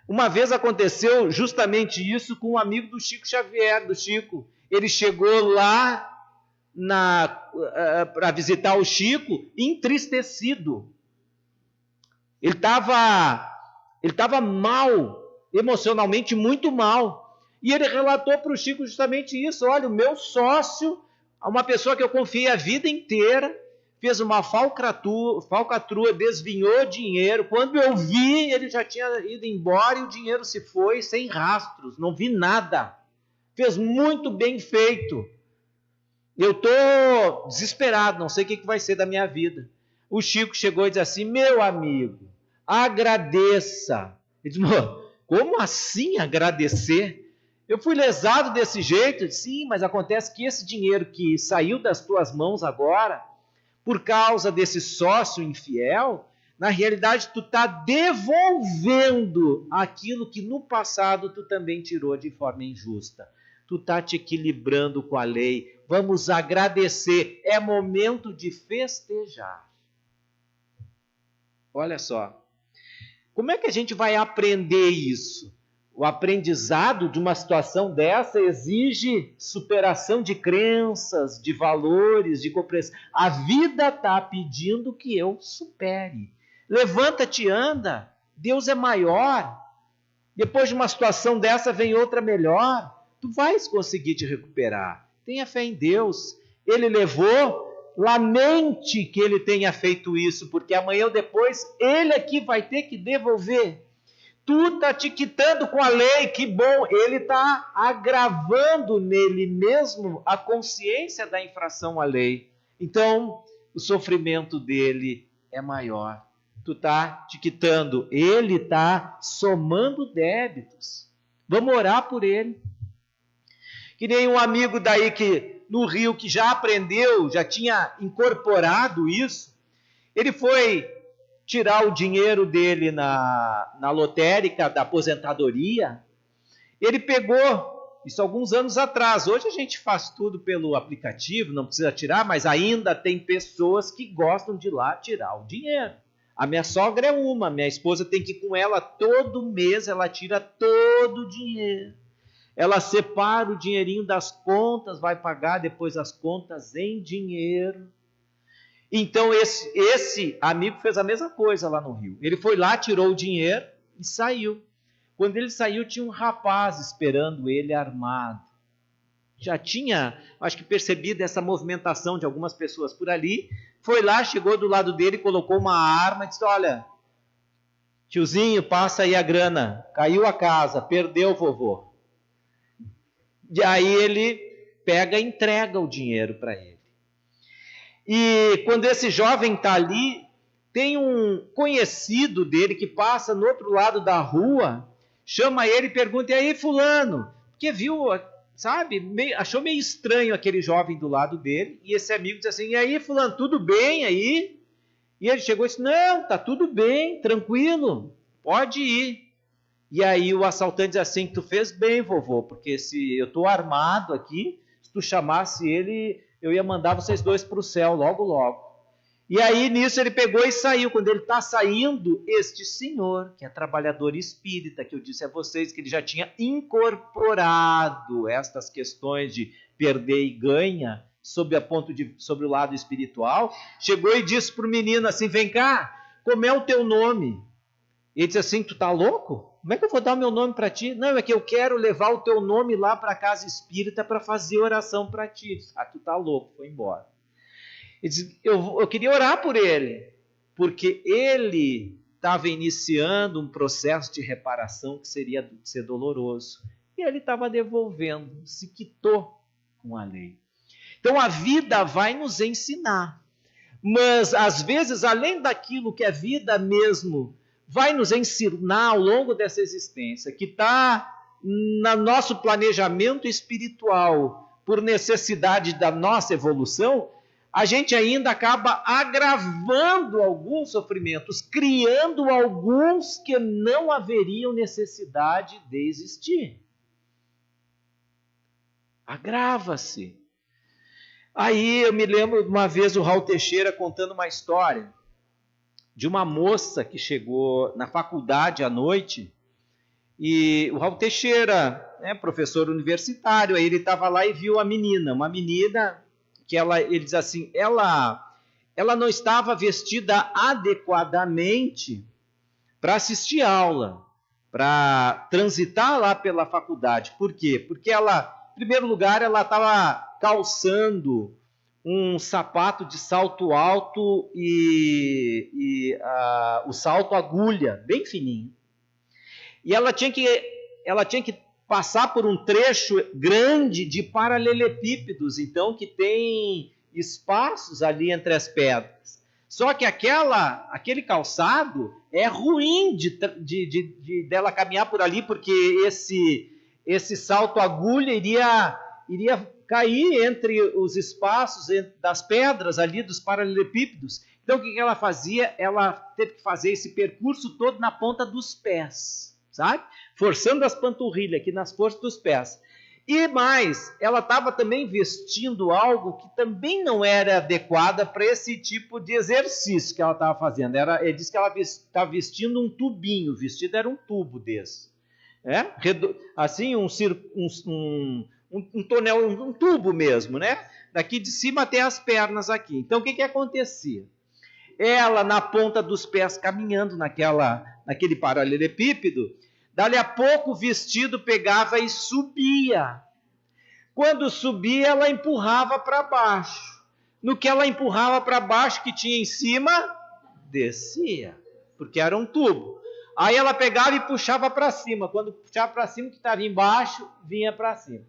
C: Uma vez aconteceu justamente isso com um amigo do Chico Xavier, do Chico. Ele chegou lá para visitar o Chico entristecido. Ele estava mal, emocionalmente muito mal. E ele relatou para o Chico justamente isso. Olha, o meu sócio, uma pessoa que eu confiei a vida inteira, fez uma falcatrua, desvinhou dinheiro. Quando eu vi, ele já tinha ido embora e o dinheiro se foi sem rastros, não vi nada. Fez muito bem feito. Eu estou desesperado, não sei o que vai ser da minha vida. O Chico chegou e disse assim: meu amigo, agradeça. Ele disse: como assim agradecer? Eu fui lesado desse jeito? Eu disse: sim, mas acontece que esse dinheiro que saiu das tuas mãos agora, por causa desse sócio infiel, na realidade tu está devolvendo aquilo que no passado tu também tirou de forma injusta. Tu está te equilibrando com a lei. Vamos agradecer. É momento de festejar. Olha só. Como é que a gente vai aprender isso? O aprendizado de uma situação dessa exige superação de crenças, de valores, de compreensão. A vida está pedindo que eu supere. Levanta-te e anda. Deus é maior. Depois de uma situação dessa vem outra melhor. Tu vais conseguir te recuperar. Tenha fé em Deus. Ele levou, lamente que ele tenha feito isso, porque amanhã ou depois ele aqui vai ter que devolver. Tu está te quitando com a lei, que bom. Ele está agravando nele mesmo a consciência da infração à lei. Então, o sofrimento dele é maior. Tu está te quitando, ele está somando débitos. Vamos orar por ele. Que nem um amigo daí que no Rio que já aprendeu, já tinha incorporado isso. Ele foi tirar o dinheiro dele na lotérica da aposentadoria. Ele pegou, isso alguns anos atrás. Hoje a gente faz tudo pelo aplicativo, não precisa tirar, mas ainda tem pessoas que gostam de ir lá tirar o dinheiro. A minha sogra é uma, minha esposa tem que ir com ela todo mês, ela tira todo o dinheiro. Ela separa o dinheirinho das contas, vai pagar depois as contas em dinheiro. Então esse amigo fez a mesma coisa lá no Rio. Ele foi lá, tirou o dinheiro e saiu. Quando ele saiu, tinha um rapaz esperando ele armado. Já tinha, acho que percebido essa movimentação de algumas pessoas por ali. Foi lá, chegou do lado dele, colocou uma arma e disse: olha, tiozinho, passa aí a grana. Caiu a casa, perdeu o vovô. E aí ele pega e entrega o dinheiro para ele. E quando esse jovem está ali, tem um conhecido dele que passa no outro lado da rua, chama ele e pergunta: e aí, fulano? Porque viu, sabe, achou meio estranho aquele jovem do lado dele, e esse amigo diz assim: e aí, fulano, tudo bem aí? E ele chegou e disse: não, tá tudo bem, tranquilo, pode ir. E aí o assaltante diz assim: tu fez bem, vovô, porque se eu estou armado aqui, se tu chamasse ele, eu ia mandar vocês dois para o céu logo, logo. E aí nisso ele pegou e saiu. Quando ele está saindo, este senhor, que é trabalhador espírita, que eu disse a vocês que ele já tinha incorporado estas questões de perder e ganha sobre o lado espiritual, chegou e disse para o menino assim: vem cá, como é o teu nome? E ele disse assim, tu tá louco? Como é que eu vou dar o meu nome para ti? Não, é que eu quero levar o teu nome lá para a casa espírita para fazer oração para ti. Ah, tu tá louco, foi embora. Ele disse, eu queria orar por ele, porque ele estava iniciando um processo de reparação que seria ser doloroso. E ele estava devolvendo, se quitou com a lei. Então a vida vai nos ensinar. Mas às vezes, além daquilo que a vida mesmo vai nos ensinar ao longo dessa existência, que está no nosso planejamento espiritual, por necessidade da nossa evolução, a gente ainda acaba agravando alguns sofrimentos, criando alguns que não haveriam necessidade de existir. Agrava-se. Aí eu me lembro de uma vez o Raul Teixeira contando uma história de uma moça que chegou na faculdade à noite, e o Raul Teixeira, professor universitário, aí ele estava lá e viu uma menina que ele diz assim, ela não estava vestida adequadamente para assistir aula, para transitar lá pela faculdade. Por quê? Porque ela, em primeiro lugar, ela estava calçando um sapato de salto alto e o salto agulha, bem fininho. E ela tinha que passar por um trecho grande de paralelepípedos, então, que tem espaços ali entre as pedras. Só que aquele calçado é ruim dela caminhar por ali, porque esse salto agulha iria cair entre os espaços das pedras ali, dos paralelepípedos. Então, o que ela fazia? Ela teve que fazer esse percurso todo na ponta dos pés, sabe? Forçando as panturrilhas aqui nas forças dos pés. E mais, ela estava também vestindo algo que também não era adequada para esse tipo de exercício que ela estava fazendo. Ele disse que ela estava vestindo um tubinho, o vestido era um tubo desse. Assim, um tonel, um tubo mesmo, né? Daqui de cima até as pernas aqui. Então, o que acontecia? Ela, na ponta dos pés, caminhando naquele paralelepípedo, dali a pouco o vestido pegava e subia. Quando subia, ela empurrava para baixo. No que ela empurrava para baixo, que tinha em cima, descia, porque era um tubo. Aí ela pegava e puxava para cima. Quando puxava para cima, o que estava embaixo, vinha para cima.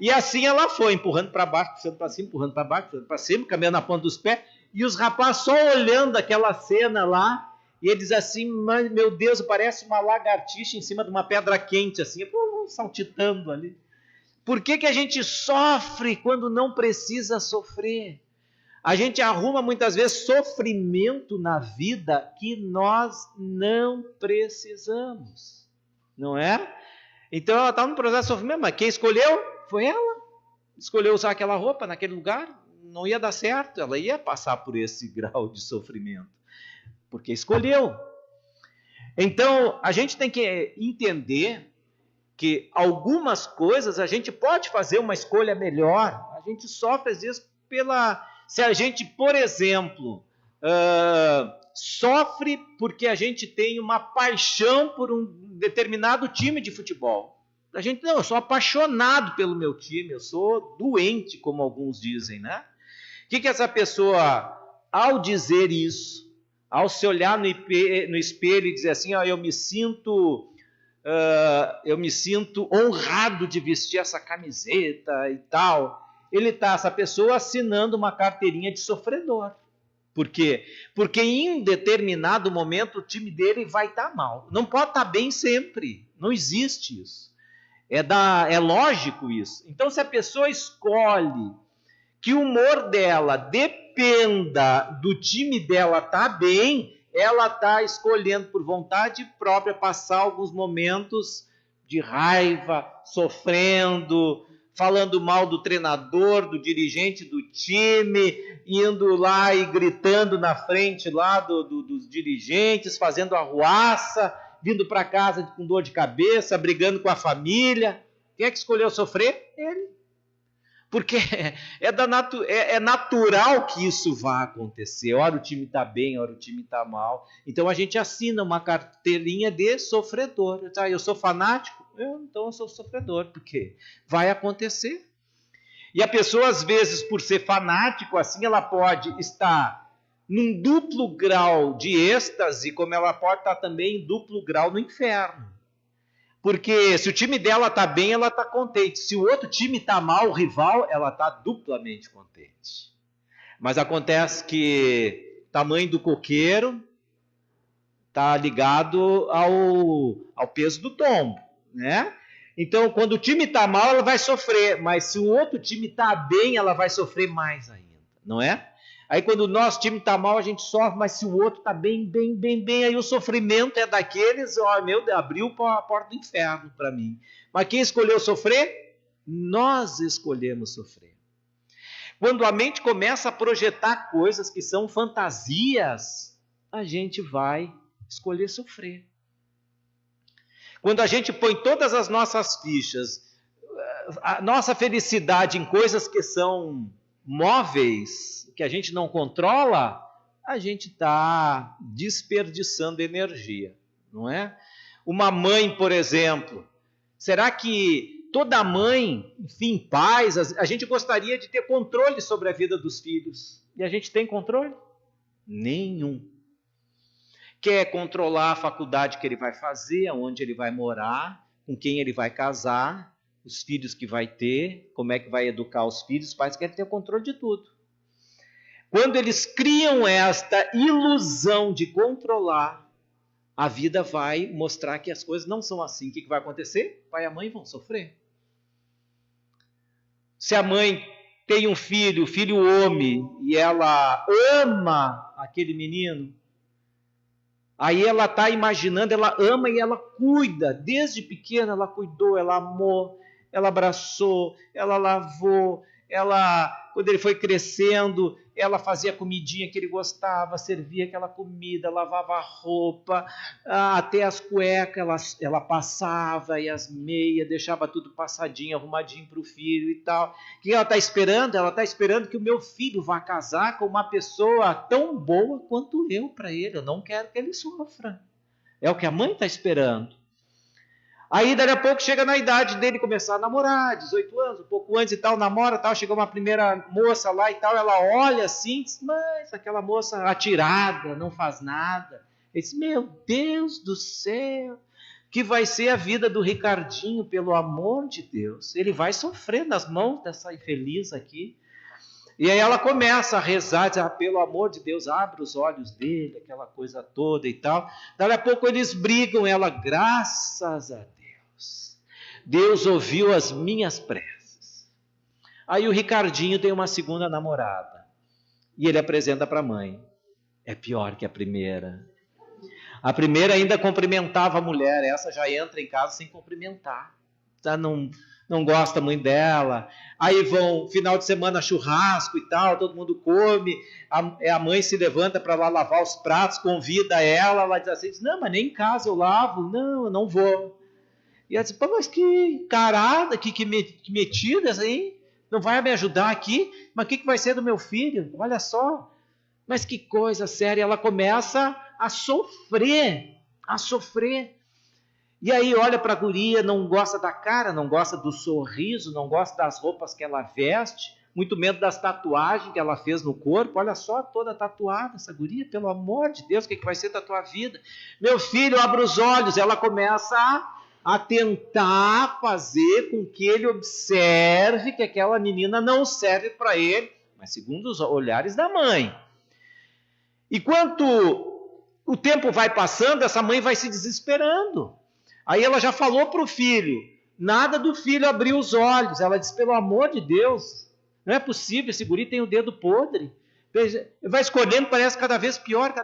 C: E assim ela foi, empurrando para baixo, puxando para cima, empurrando para baixo, puxando para cima, caminhando na ponta dos pés. E os rapazes só olhando aquela cena lá, e eles assim, meu Deus, parece uma lagartixa em cima de uma pedra quente, assim, saltitando ali. Por que a gente sofre quando não precisa sofrer? A gente arruma muitas vezes sofrimento na vida que nós não precisamos, não é? Então ela está no processo de sofrimento, mas quem escolheu foi ela. Escolheu usar aquela roupa naquele lugar, não ia dar certo, ela ia passar por esse grau de sofrimento, porque escolheu. Então a gente tem que entender que algumas coisas a gente pode fazer uma escolha melhor. A gente sofre às vezes se a gente, por exemplo, sofre porque a gente tem uma paixão por um determinado time de futebol. A gente, não, eu sou apaixonado pelo meu time, eu sou doente, como alguns dizem, né? O que essa pessoa, ao dizer isso, ao se olhar no espelho e dizer assim, eu me sinto honrado de vestir essa camiseta e tal, essa pessoa assinando uma carteirinha de sofredor. Por quê? Porque em determinado momento o time dele vai estar mal. Não pode estar bem sempre. Não existe isso. É lógico isso. Então, se a pessoa escolhe que o humor dela dependa do time dela estar bem, ela está escolhendo por vontade própria passar alguns momentos de raiva, sofrendo, falando mal do treinador, do dirigente do time, indo lá e gritando na frente lá dos dirigentes, fazendo arruaça, vindo para casa com dor de cabeça, brigando com a família. Quem é que escolheu sofrer? Ele. Porque é natural que isso vá acontecer. Ora o time está bem, ora o time está mal. Então a gente assina uma carteirinha de sofredor. Tá? Eu sou fanático? Então eu sou sofredor, porque vai acontecer. E a pessoa, às vezes, por ser fanático, assim, ela pode estar num duplo grau de êxtase, como ela pode estar também em duplo grau no inferno. Porque se o time dela está bem, ela está contente. Se o outro time está mal, o rival, ela está duplamente contente. Mas acontece que o tamanho do coqueiro está ligado ao peso do tombo, né? Então, quando o time está mal, ela vai sofrer. Mas se o outro time está bem, ela vai sofrer mais ainda, não é? Aí quando o nosso time está mal, a gente sofre, mas se o outro está bem, aí o sofrimento é daqueles, meu Deus, abriu a porta do inferno para mim. Mas quem escolheu sofrer? Nós escolhemos sofrer. Quando a mente começa a projetar coisas que são fantasias, a gente vai escolher sofrer. Quando a gente põe todas as nossas fichas, a nossa felicidade em coisas que são móveis, que a gente não controla, a gente está desperdiçando energia, não é? Uma mãe, por exemplo, será que toda mãe, enfim, pais, a gente gostaria de ter controle sobre a vida dos filhos? E a gente tem controle? Nenhum. Quer controlar a faculdade que ele vai fazer, aonde ele vai morar, com quem ele vai casar, os filhos que vai ter, como é que vai educar os filhos, os pais querem ter o controle de tudo. Quando eles criam esta ilusão de controlar, a vida vai mostrar que as coisas não são assim. O que vai acontecer? O pai e a mãe vão sofrer. Se a mãe tem um filho homem, e ela ama aquele menino, aí ela está imaginando, ela ama e ela cuida. Desde pequena ela cuidou, ela amou, ela abraçou, ela lavou, quando ele foi crescendo, ela fazia a comidinha que ele gostava, servia aquela comida, lavava a roupa, até as cuecas ela passava, e as meias, deixava tudo passadinho, arrumadinho para o filho e tal. O que ela está esperando? Ela está esperando que o meu filho vá casar com uma pessoa tão boa quanto eu para ele. Eu não quero que ele sofra. É o que a mãe está esperando. Aí, daqui a pouco, chega na idade dele começar a namorar, 18 anos, um pouco antes e tal, namora, tal, chegou uma primeira moça lá e tal, ela olha assim, diz, mas aquela moça atirada, não faz nada. Ele diz, meu Deus do céu, que vai ser a vida do Ricardinho, pelo amor de Deus. Ele vai sofrer nas mãos dessa infeliz aqui. E aí ela começa a rezar, diz, pelo amor de Deus, abre os olhos dele, aquela coisa toda e tal. Daqui a pouco eles brigam, ela, graças a Deus, Deus ouviu as minhas preces. Aí o Ricardinho tem uma segunda namorada, e ele apresenta para a mãe. É pior que a primeira. A primeira ainda cumprimentava a mulher, essa já entra em casa sem cumprimentar. Tá? Não gosta muito dela. Aí vão, final de semana, churrasco e tal, todo mundo come, a mãe se levanta para lá lavar os pratos, convida ela diz assim, não, mas nem em casa eu lavo, não, eu não vou. E ela diz, pô, mas que carada, que metida, assim, não vai me ajudar aqui? Mas o que vai ser do meu filho? Olha só, mas que coisa séria. Ela começa a sofrer. E aí olha para a guria, não gosta da cara, não gosta do sorriso, não gosta das roupas que ela veste, muito menos das tatuagens que ela fez no corpo. Olha só, toda tatuada essa guria, pelo amor de Deus, o que vai ser da tua vida? Meu filho, abre os olhos. Ela começa a tentar fazer com que ele observe que aquela menina não serve para ele, mas segundo os olhares da mãe. E quanto o tempo vai passando, essa mãe vai se desesperando. Aí ela já falou para o filho, nada do filho abrir os olhos. Ela disse, pelo amor de Deus, não é possível, esse guri tem o dedo podre. Vai escolhendo, parece cada vez pior,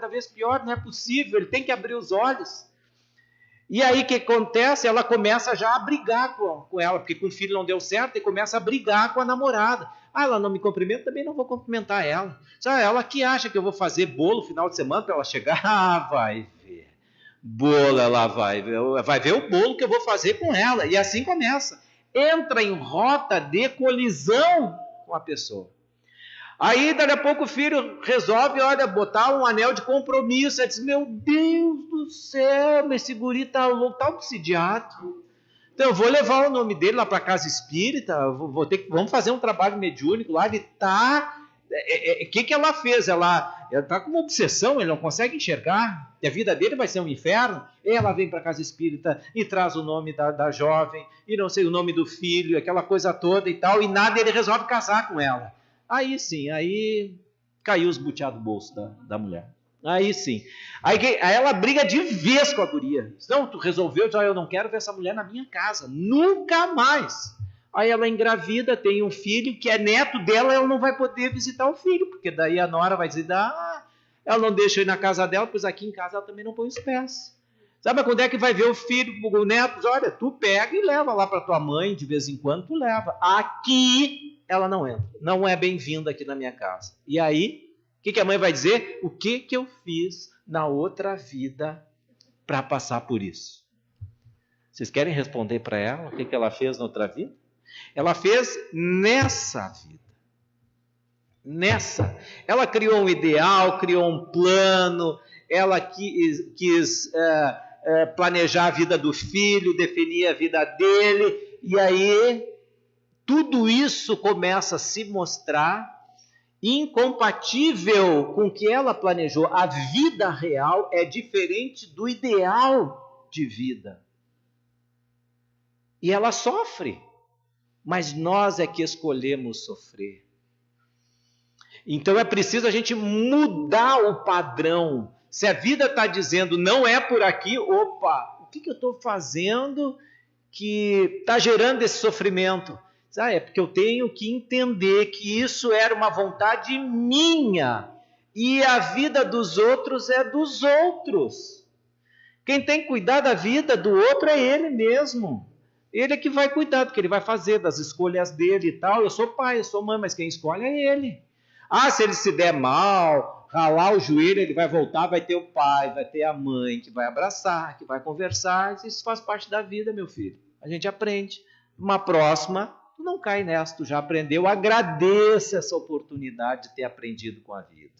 C: não é possível, ele tem que abrir os olhos. E aí o que acontece? Ela começa já a brigar com ela, porque com o filho não deu certo, e começa a brigar com a namorada. Ela não me cumprimenta, também não vou cumprimentar ela. Ela que acha que eu vou fazer bolo no final de semana para ela chegar? Vai ver. Bolo ela vai ver o bolo que eu vou fazer com ela. E assim começa. entra em rota de colisão com a pessoa. Aí, daqui a pouco, o filho resolve, olha, botar um anel de compromisso. Ele diz, meu Deus do céu, esse guri tá louco, tá obsidiado. Então, eu vou levar o nome dele lá para a casa espírita, vamos fazer um trabalho mediúnico lá. Ele tá... O que ela fez? Ela está com uma obsessão, ele não consegue enxergar, e a vida dele vai ser um inferno. Ela vem para a casa espírita e traz o nome da jovem, e não sei o nome do filho, aquela coisa toda e tal, e nada, ele resolve casar com ela. Aí sim, aí caiu os buteados do bolso da mulher. Aí sim. Aí ela briga de vez com a guria. Não, tu resolveu, eu não quero ver essa mulher na minha casa, nunca mais. Aí ela engravida, tem um filho que é neto dela, ela não vai poder visitar o filho, porque daí a nora vai dizer, ela não deixa eu ir na casa dela, pois aqui em casa ela também não põe os pés. Sabe quando é que vai ver o filho, o neto? Olha, tu pega e leva lá para tua mãe, de vez em quando tu leva. Aqui ela não entra, não é bem-vinda aqui na minha casa. E aí, o que a mãe vai dizer? O que eu fiz na outra vida para passar por isso? Vocês querem responder para ela o que ela fez na outra vida? Ela fez nessa vida. Nessa. Ela criou um ideal, criou um plano, ela quis planejar a vida do filho, definir a vida dele, e aí tudo isso começa a se mostrar incompatível com o que ela planejou. A vida real é diferente do ideal de vida. E ela sofre. Mas nós é que escolhemos sofrer. Então é preciso a gente mudar o padrão. Se a vida está dizendo não é por aqui, opa, o que eu estou fazendo que está gerando esse sofrimento? É porque eu tenho que entender que isso era uma vontade minha e a vida dos outros é dos outros. Quem tem que cuidar da vida do outro é ele mesmo. Ele é que vai cuidar, porque ele vai fazer das escolhas dele e tal. Eu sou pai, eu sou mãe, mas quem escolhe é ele. Se ele se der mal, ralar o joelho, ele vai voltar, vai ter o pai, vai ter a mãe, que vai abraçar, que vai conversar. Isso faz parte da vida, meu filho. A gente aprende. Uma próxima, tu não cai nessa, tu já aprendeu. Agradeça essa oportunidade de ter aprendido com a vida.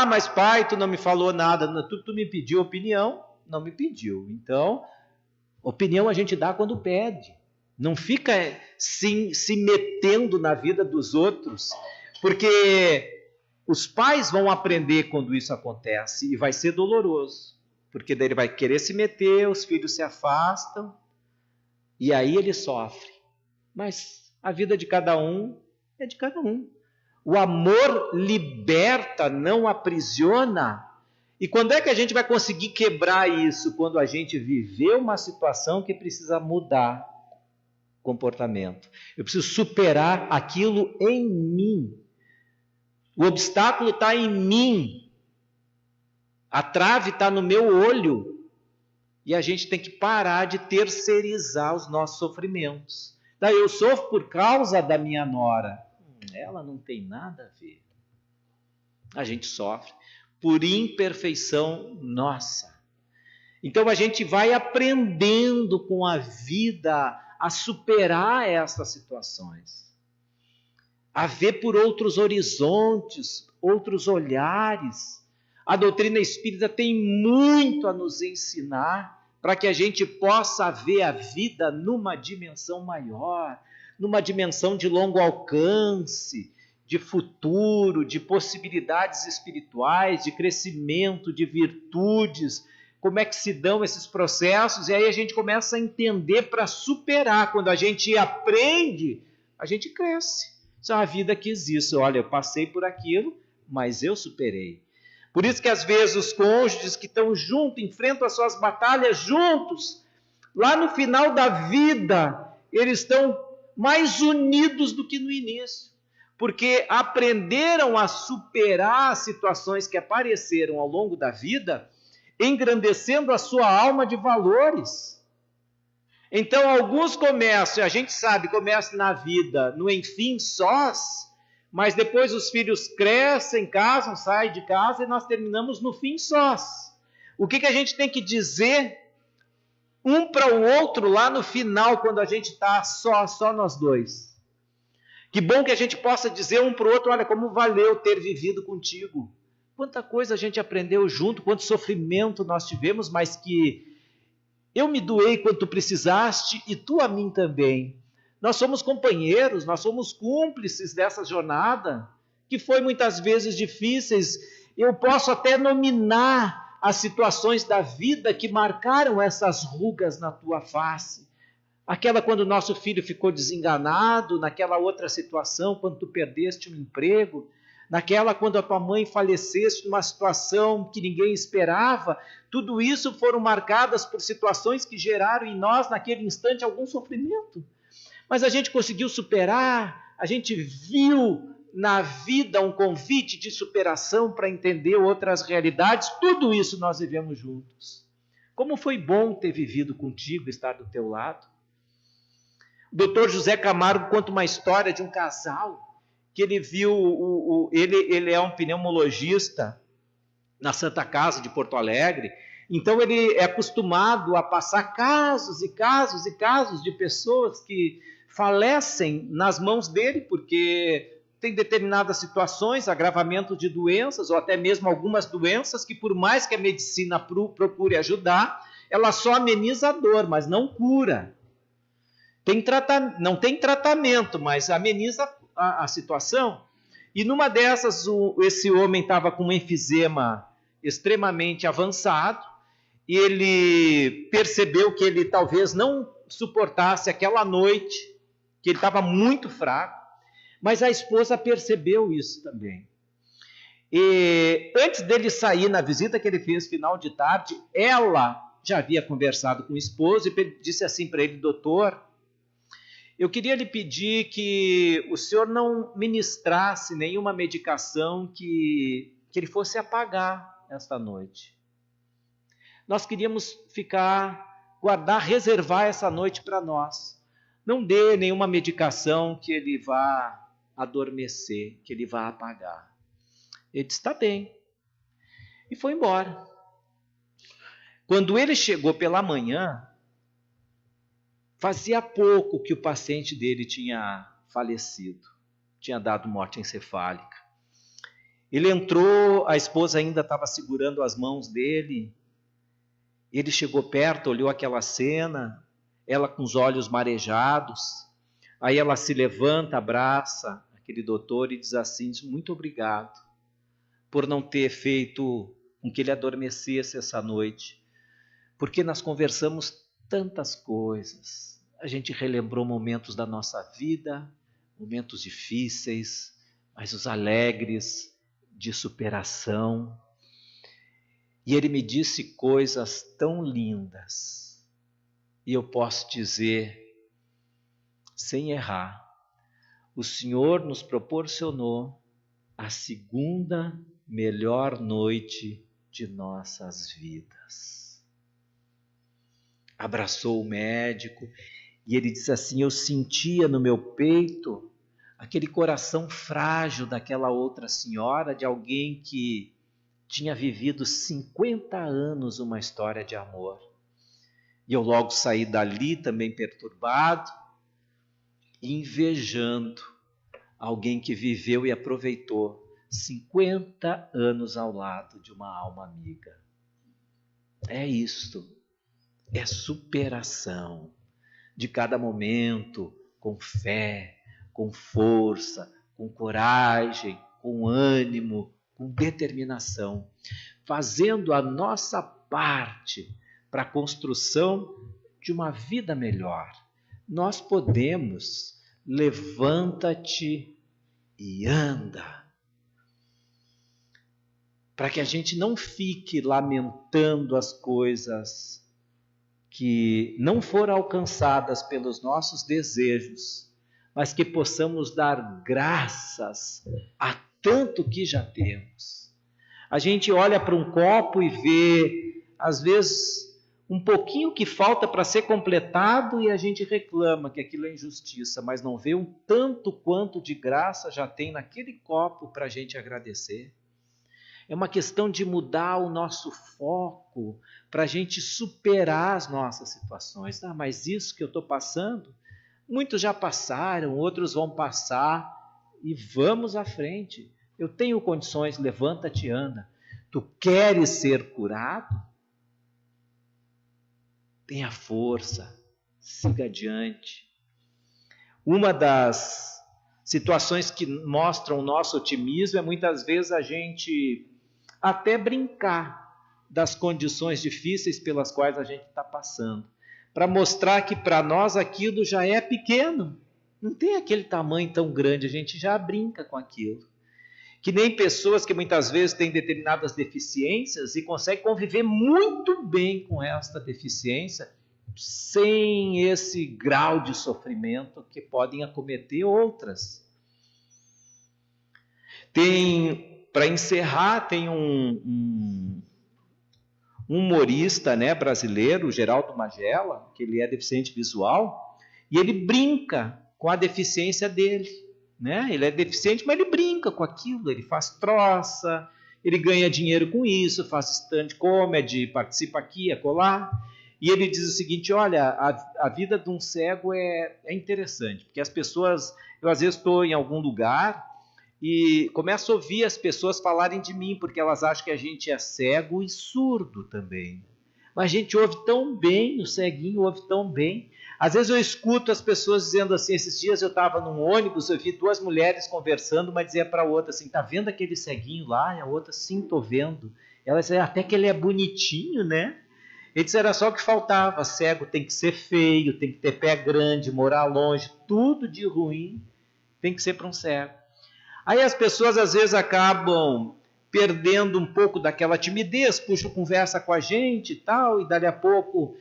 C: Mas pai, tu não me falou nada, tu me pediu opinião? Não me pediu. Então... opinião a gente dá quando pede. Não fica se metendo na vida dos outros, porque os pais vão aprender quando isso acontece e vai ser doloroso, porque daí ele vai querer se meter, os filhos se afastam e aí ele sofre. Mas a vida de cada um é de cada um. O amor liberta, não aprisiona. E quando é que a gente vai conseguir quebrar isso? Quando a gente viver uma situação que precisa mudar comportamento. Eu preciso superar aquilo em mim. O obstáculo está em mim. A trave está no meu olho. E a gente tem que parar de terceirizar os nossos sofrimentos. Daí eu sofro por causa da minha nora. Ela não tem nada a ver. A gente sofre por imperfeição nossa. Então a gente vai aprendendo com a vida a superar essas situações, a ver por outros horizontes, outros olhares. A doutrina espírita tem muito a nos ensinar para que a gente possa ver a vida numa dimensão maior, numa dimensão de longo alcance, de futuro, de possibilidades espirituais, de crescimento, de virtudes, como é que se dão esses processos, e aí a gente começa a entender para superar. Quando a gente aprende, a gente cresce. Isso é uma vida que existe. Olha, eu passei por aquilo, mas eu superei. Por isso que às vezes os cônjuges que estão juntos, enfrentam as suas batalhas juntos, lá no final da vida, eles estão mais unidos do que no início. Porque aprenderam a superar as situações que apareceram ao longo da vida, engrandecendo a sua alma de valores. Então, alguns começam, a gente sabe, começam na vida no enfim sós, mas depois os filhos crescem, casam, saem de casa e nós terminamos no fim sós. O que a gente tem que dizer um para o outro lá no final, quando a gente está só nós dois. Que bom que a gente possa dizer um para o outro, olha, como valeu ter vivido contigo. Quanta coisa a gente aprendeu junto, quanto sofrimento nós tivemos, mas que eu me doei quando tu precisaste e tu a mim também. Nós somos companheiros, nós somos cúmplices dessa jornada, que foi muitas vezes difíceis. Eu posso até nominar as situações da vida que marcaram essas rugas na tua face. Aquela quando nosso filho ficou desenganado, naquela outra situação, quando tu perdeste um emprego, naquela quando a tua mãe falecesse numa situação que ninguém esperava. Tudo isso foram marcadas por situações que geraram em nós, naquele instante, algum sofrimento. Mas a gente conseguiu superar, a gente viu na vida um convite de superação para entender outras realidades. Tudo isso nós vivemos juntos. Como foi bom ter vivido contigo, estar do teu lado. O doutor José Camargo conta uma história de um casal que ele viu, ele é um pneumologista na Santa Casa de Porto Alegre, então ele é acostumado a passar casos e casos e casos de pessoas que falecem nas mãos dele, porque tem determinadas situações, agravamento de doenças, ou até mesmo algumas doenças que, por mais que a medicina procure ajudar, ela só ameniza a dor, mas não cura. Não tem tratamento, mas ameniza a situação. E numa dessas, esse homem estava com um enfisema extremamente avançado, e ele percebeu que ele talvez não suportasse aquela noite, que ele estava muito fraco, mas a esposa percebeu isso também. E antes dele sair na visita que ele fez final de tarde, ela já havia conversado com o esposo e disse assim para ele: doutor, eu queria lhe pedir que o senhor não ministrasse nenhuma medicação que ele fosse apagar esta noite. Nós queríamos reservar essa noite para nós. Não dê nenhuma medicação que ele vá adormecer, que ele vá apagar. Ele disse: está bem. E foi embora. Quando ele chegou pela manhã, fazia pouco que o paciente dele tinha falecido, tinha dado morte encefálica. Ele entrou, a esposa ainda estava segurando as mãos dele. Ele chegou perto, olhou aquela cena, ela com os olhos marejados. Aí ela se levanta, abraça aquele doutor e diz assim: muito obrigado por não ter feito com que ele adormecesse essa noite, porque nós conversamos tantas coisas, a gente relembrou momentos da nossa vida, momentos difíceis, mas os alegres de superação. E ele me disse coisas tão lindas, e eu posso dizer, sem errar, o Senhor nos proporcionou a segunda melhor noite de nossas vidas. Abraçou o médico e ele disse assim: eu sentia no meu peito aquele coração frágil daquela outra senhora, de alguém que tinha vivido 50 anos uma história de amor. E eu logo saí dali também perturbado, invejando alguém que viveu e aproveitou 50 anos ao lado de uma alma amiga. É isto, é superação de cada momento, com fé, com força, com coragem, com ânimo, com determinação, fazendo a nossa parte para a construção de uma vida melhor. Nós podemos, levanta-te e anda. Para que a gente não fique lamentando as coisas que não foram alcançadas pelos nossos desejos, mas que possamos dar graças a tanto que já temos. A gente olha para um copo e vê, às vezes, um pouquinho que falta para ser completado e a gente reclama que aquilo é injustiça, mas não vê um tanto quanto de graça já tem naquele copo para a gente agradecer. É uma questão de mudar o nosso foco para a gente superar as nossas situações. Ah, mas isso que eu estou passando, muitos já passaram, outros vão passar, e vamos à frente. Eu tenho condições, levanta-te e anda. Tu queres ser curado? Tenha força, siga adiante. Uma das situações que mostram o nosso otimismo é muitas vezes a gente até brincar das condições difíceis pelas quais a gente está passando, para mostrar que para nós aquilo já é pequeno, não tem aquele tamanho tão grande, a gente já brinca com aquilo. Que nem pessoas que muitas vezes têm determinadas deficiências e conseguem conviver muito bem com esta deficiência, sem esse grau de sofrimento que podem acometer outras. Para encerrar, tem um humorista, né, brasileiro, o Geraldo Magela, que ele é deficiente visual, e ele brinca com a deficiência dele. Né? Ele é deficiente, mas ele brinca com aquilo, ele faz troça, ele ganha dinheiro com isso, faz stand comedy, participa aqui, acolá. E ele diz o seguinte: olha, a vida de um cego é interessante, porque as pessoas, eu às vezes estou em algum lugar e começo a ouvir as pessoas falarem de mim, porque elas acham que a gente é cego e surdo também. Mas a gente ouve tão bem, o ceguinho ouve tão bem. Às vezes eu escuto as pessoas dizendo assim, esses dias eu estava num ônibus, eu vi duas mulheres conversando, uma dizia para a outra assim, tá vendo aquele ceguinho lá? E a outra, sim, tô vendo. Ela dizia, até que ele é bonitinho, né? Ele disse, era só o que faltava, cego tem que ser feio, tem que ter pé grande, morar longe, tudo de ruim tem que ser para um cego. Aí as pessoas às vezes acabam perdendo um pouco daquela timidez, puxam conversa com a gente e tal, e dali a pouco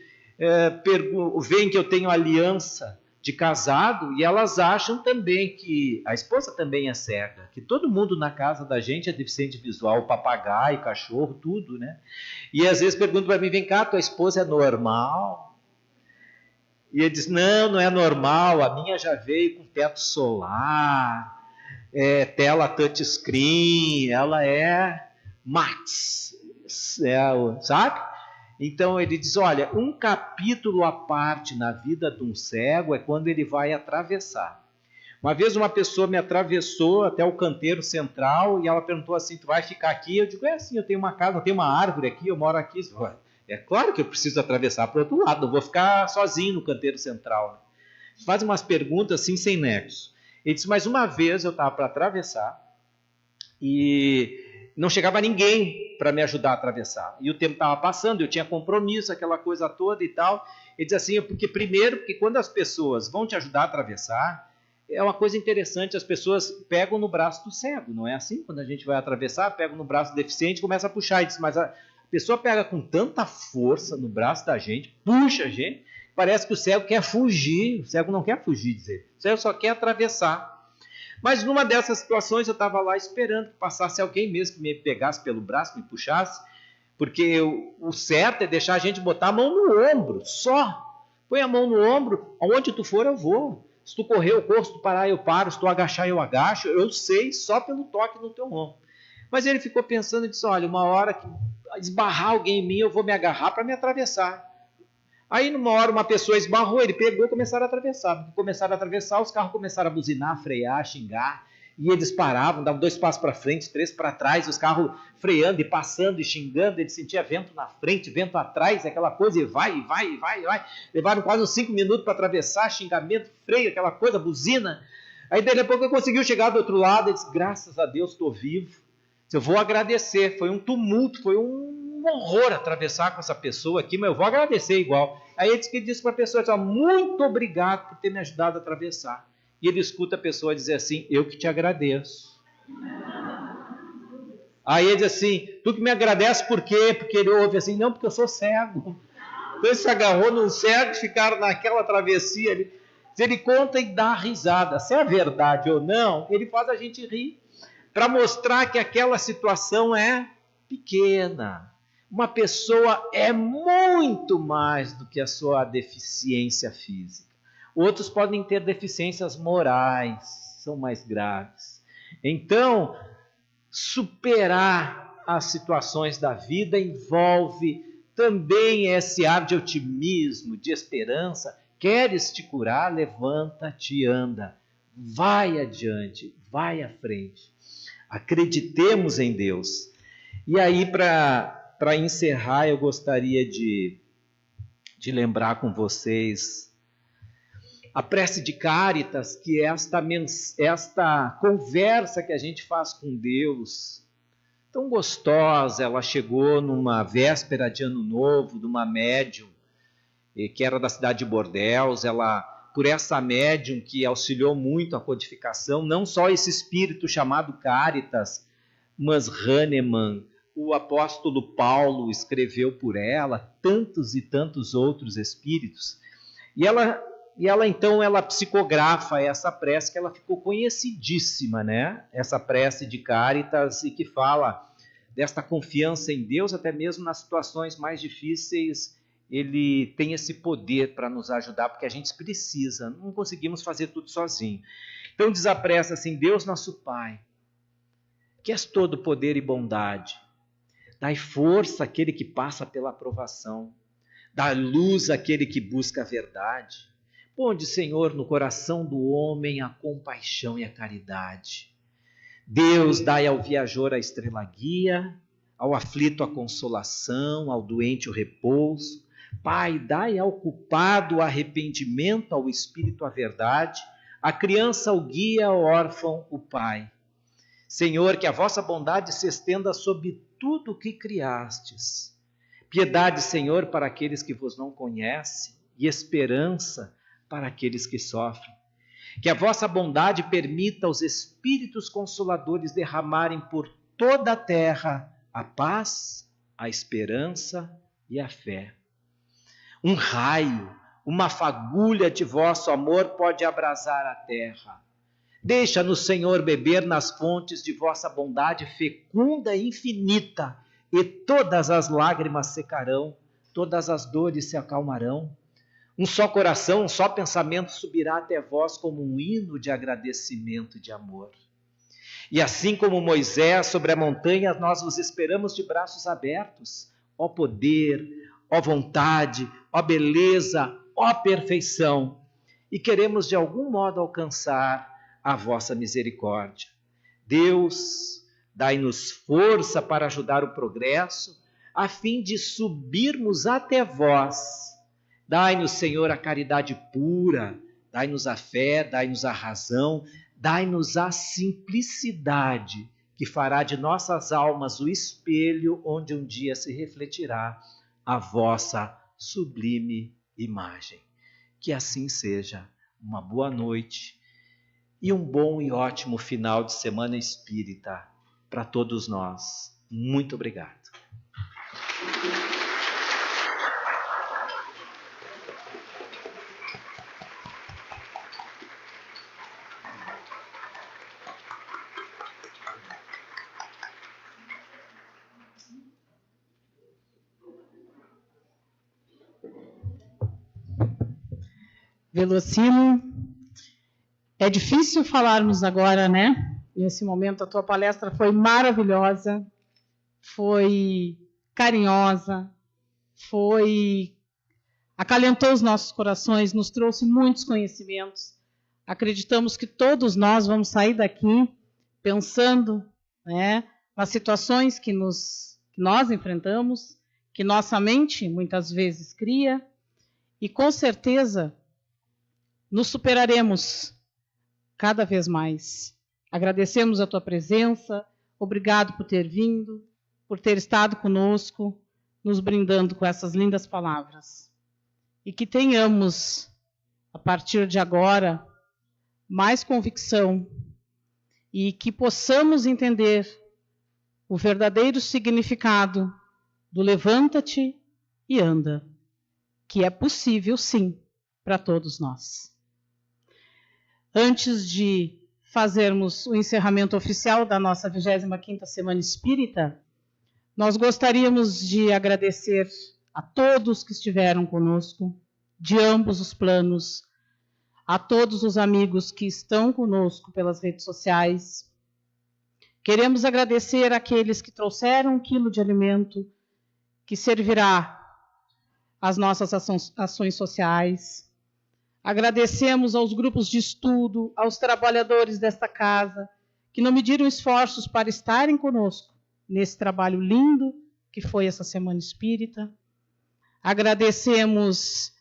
C: veem que eu tenho aliança de casado e elas acham também que a esposa também é cega, que todo mundo na casa da gente é deficiente visual, papagaio, cachorro, tudo, né? E às vezes perguntam para mim, vem cá, tua esposa é normal? E ele diz, não é normal, a minha já veio com teto solar, tela touchscreen, ela é Max, sabe? Então ele diz, olha, um capítulo à parte na vida de um cego é quando ele vai atravessar. Uma vez uma pessoa me atravessou até o canteiro central e ela perguntou assim, tu vai ficar aqui? Eu digo, assim, eu tenho uma casa, eu tenho uma árvore aqui, eu moro aqui. É claro que eu preciso atravessar para o outro lado, não vou ficar sozinho no canteiro central. Faz umas perguntas assim sem nexo. Ele disse, mas uma vez eu estava para atravessar e não chegava ninguém para me ajudar a atravessar. E o tempo estava passando, eu tinha compromisso, aquela coisa toda e tal. Ele diz assim, porque quando as pessoas vão te ajudar a atravessar, é uma coisa interessante, as pessoas pegam no braço do cego, não é assim? Quando a gente vai atravessar, pegam no braço do deficiente e começa a puxar. Ele diz, mas a pessoa pega com tanta força no braço da gente, puxa a gente, parece que o cego quer fugir. O cego não quer fugir, dizer. O cego só quer atravessar. Mas numa dessas situações eu estava lá esperando que passasse alguém mesmo que me pegasse pelo braço, me puxasse, porque o certo é deixar a gente botar a mão no ombro, só. Põe a mão no ombro, aonde tu for eu vou. Se tu correr eu corro, se tu parar eu paro, se tu agachar eu agacho, eu sei só pelo toque no teu ombro. Mas ele ficou pensando e disse, olha, uma hora que esbarrar alguém em mim eu vou me agarrar para me atravessar. Aí, numa hora, uma pessoa esbarrou, ele pegou e começaram a atravessar. Porque começaram a atravessar, os carros começaram a buzinar, frear, xingar. E eles paravam, davam 2 passos para frente, 3 para trás, os carros freando e passando e xingando. Ele sentia vento na frente, vento atrás, aquela coisa, e vai. Levaram quase uns 5 minutos para atravessar, xingamento, freio, aquela coisa, buzina. Aí, daqui a pouco, ele conseguiu chegar do outro lado. Ele disse, graças a Deus, estou vivo. Eu vou agradecer. Foi um tumulto, foi um horror atravessar com essa pessoa aqui, mas eu vou agradecer igual. Aí ele disse para a pessoa, disse, muito obrigado por ter me ajudado a atravessar. E ele escuta a pessoa dizer assim, eu que te agradeço. Aí ele diz assim, tu que me agradece por quê? Porque ele ouve assim, não, porque eu sou cego. Então ele se agarrou num cego, ficaram naquela travessia ali. Se ele conta e dá risada, se é verdade ou não, ele faz a gente rir, para mostrar que aquela situação é pequena. Uma pessoa é muito mais do que a sua deficiência física. Outros podem ter deficiências morais, são mais graves. Então, superar as situações da vida, envolve também esse ar de otimismo, de esperança. Queres te curar? Levanta-te e anda. Vai adiante, vai à frente. Acreditemos em Deus. E aí, para encerrar, eu gostaria de lembrar com vocês a prece de Cáritas, que é esta conversa que a gente faz com Deus, tão gostosa. Ela chegou numa véspera de Ano Novo, de uma médium, que era da cidade de Bordeaux. Ela, por essa médium que auxiliou muito a codificação, não só esse espírito chamado Cáritas, mas Hahnemann, o apóstolo Paulo escreveu por ela, tantos e tantos outros espíritos. E ela então psicografa essa prece, que ela ficou conhecidíssima, né? Essa prece de Cáritas, e que fala desta confiança em Deus, até mesmo nas situações mais difíceis. Ele tem esse poder para nos ajudar, porque a gente precisa, não conseguimos fazer tudo sozinho. Então diz a prece assim: Deus nosso Pai, que és todo poder e bondade, dai força àquele que passa pela provação, dai luz àquele que busca a verdade. Ponde, Senhor, no coração do homem a compaixão e a caridade. Deus, dai ao viajor a estrela guia, ao aflito a consolação, ao doente o repouso. Pai, dai ao culpado o arrependimento, ao espírito a verdade, à criança o guia, ao órfão o pai. Senhor, que a vossa bondade se estenda sobre tudo o que criastes. Piedade, Senhor, para aqueles que vos não conhecem, e esperança para aqueles que sofrem. Que a vossa bondade permita aos espíritos consoladores derramarem por toda a terra a paz, a esperança e a fé. Um raio, uma fagulha de vosso amor pode abrasar a terra. Deixa-nos, Senhor, beber nas fontes de vossa bondade fecunda e infinita, e todas as lágrimas secarão, todas as dores se acalmarão. Um só coração, um só pensamento subirá até vós como um hino de agradecimento e de amor. E assim como Moisés sobre a montanha, nós vos esperamos de braços abertos. Ó poder, ó vontade, ó beleza, ó perfeição. E queremos de algum modo alcançar a vossa misericórdia. Deus, dai-nos força para ajudar o progresso, a fim de subirmos até vós. Dai-nos, Senhor, a caridade pura, dai-nos a fé, dai-nos a razão, dai-nos a simplicidade, que fará de nossas almas o espelho onde um dia se refletirá a vossa sublime imagem. Que assim seja. Uma boa noite e um bom e ótimo final de semana espírita para todos nós. Muito obrigado.
A: Velocino, é difícil falarmos agora, né? Nesse momento, a tua palestra foi maravilhosa, foi carinhosa, acalentou os nossos corações, nos trouxe muitos conhecimentos. Acreditamos que todos nós vamos sair daqui pensando, né, nas situações que nós enfrentamos, que nossa mente muitas vezes cria, e com certeza nos superaremos cada vez mais. Agradecemos a tua presença, obrigado por ter vindo, por ter estado conosco, nos brindando com essas lindas palavras. E que tenhamos, a partir de agora, mais convicção e que possamos entender o verdadeiro significado do levanta-te e anda, que é possível, sim, para todos nós. Antes de fazermos o encerramento oficial da nossa 25ª Semana Espírita, nós gostaríamos de agradecer a todos que estiveram conosco, de ambos os planos, a todos os amigos que estão conosco pelas redes sociais. Queremos agradecer àqueles que trouxeram 1 quilo de alimento que servirá às nossas ações sociais. Agradecemos aos grupos de estudo, aos trabalhadores desta casa, que não mediram esforços para estarem conosco nesse trabalho lindo que foi essa Semana Espírita. Agradecemos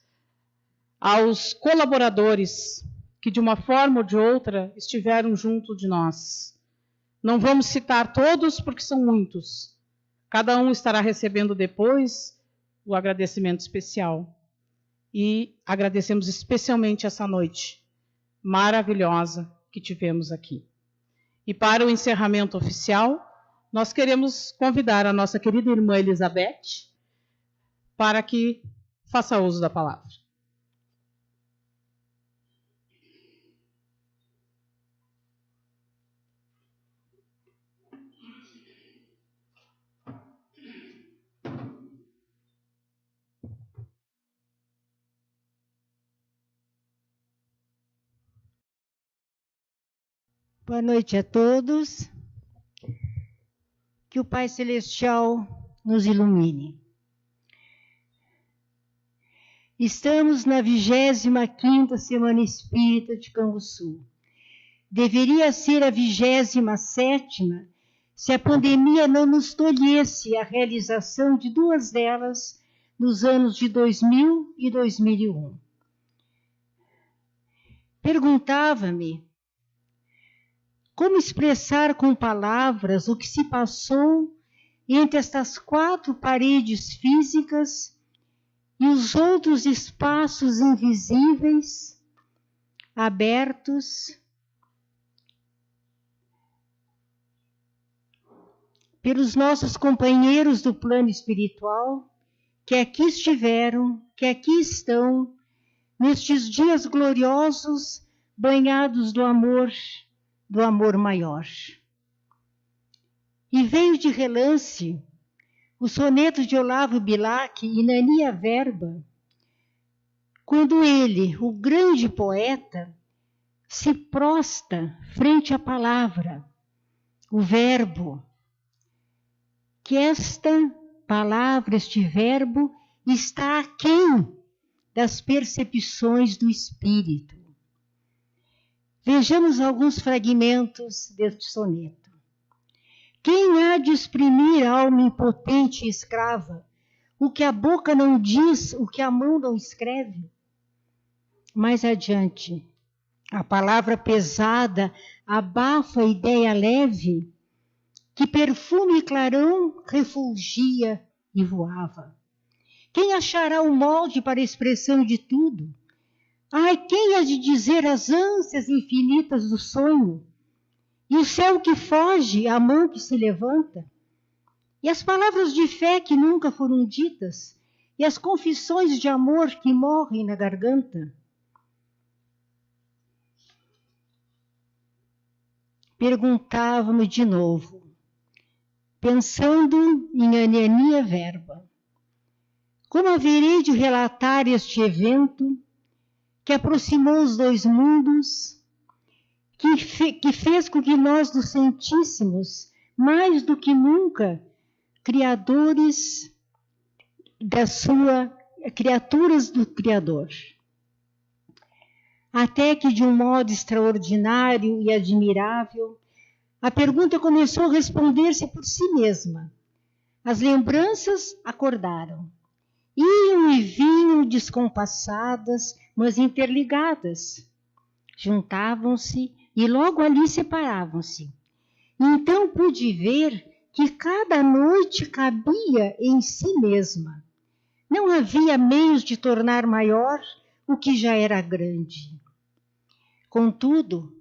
A: aos colaboradores que, de uma forma ou de outra, estiveram junto de nós. Não vamos citar todos, porque são muitos. Cada um estará recebendo depois o agradecimento especial. E agradecemos especialmente essa noite maravilhosa que tivemos aqui. E para o encerramento oficial, nós queremos convidar a nossa querida irmã Elizabeth para que faça uso da palavra.
D: Boa noite a todos. Que o Pai Celestial nos ilumine. Estamos na 25ª Semana Espírita de Canguçu. Deveria ser a 27ª se a pandemia não nos tolhesse a realização de 2 delas nos anos de 2000 e 2001. Perguntava-me como expressar com palavras o que se passou entre estas 4 paredes físicas e os outros espaços invisíveis, abertos pelos nossos companheiros do plano espiritual, que aqui estiveram, que aqui estão, nestes dias gloriosos, banhados do amor maior. E veio de relance o soneto de Olavo Bilac, Inania Verba, quando ele, o grande poeta, se prosta frente à palavra, o verbo, que esta palavra, este verbo, está aquém das percepções do espírito. Vejamos alguns fragmentos deste soneto. Quem há de exprimir a alma impotente e escrava, o que a boca não diz, o que a mão não escreve? Mais adiante, a palavra pesada abafa a ideia leve, que perfume e clarão refulgia e voava. Quem achará o molde para a expressão de tudo? Ai, quem há de dizer as ânsias infinitas do sonho? E o céu que foge, a mão que se levanta? E as palavras de fé que nunca foram ditas? E as confissões de amor que morrem na garganta? Perguntava-me de novo, pensando em Inania Verba, como haverei de relatar este evento que aproximou os 2 mundos, que fez com que nós nos sentíssemos, mais do que nunca, criaturas do Criador. Até que, de um modo extraordinário e admirável, a pergunta começou a responder-se por si mesma. As lembranças acordaram. Iam e vinham descompassadas, mas interligadas. Juntavam-se e logo ali separavam-se. Então pude ver que cada noite cabia em si mesma. Não havia meios de tornar maior o que já era grande. Contudo,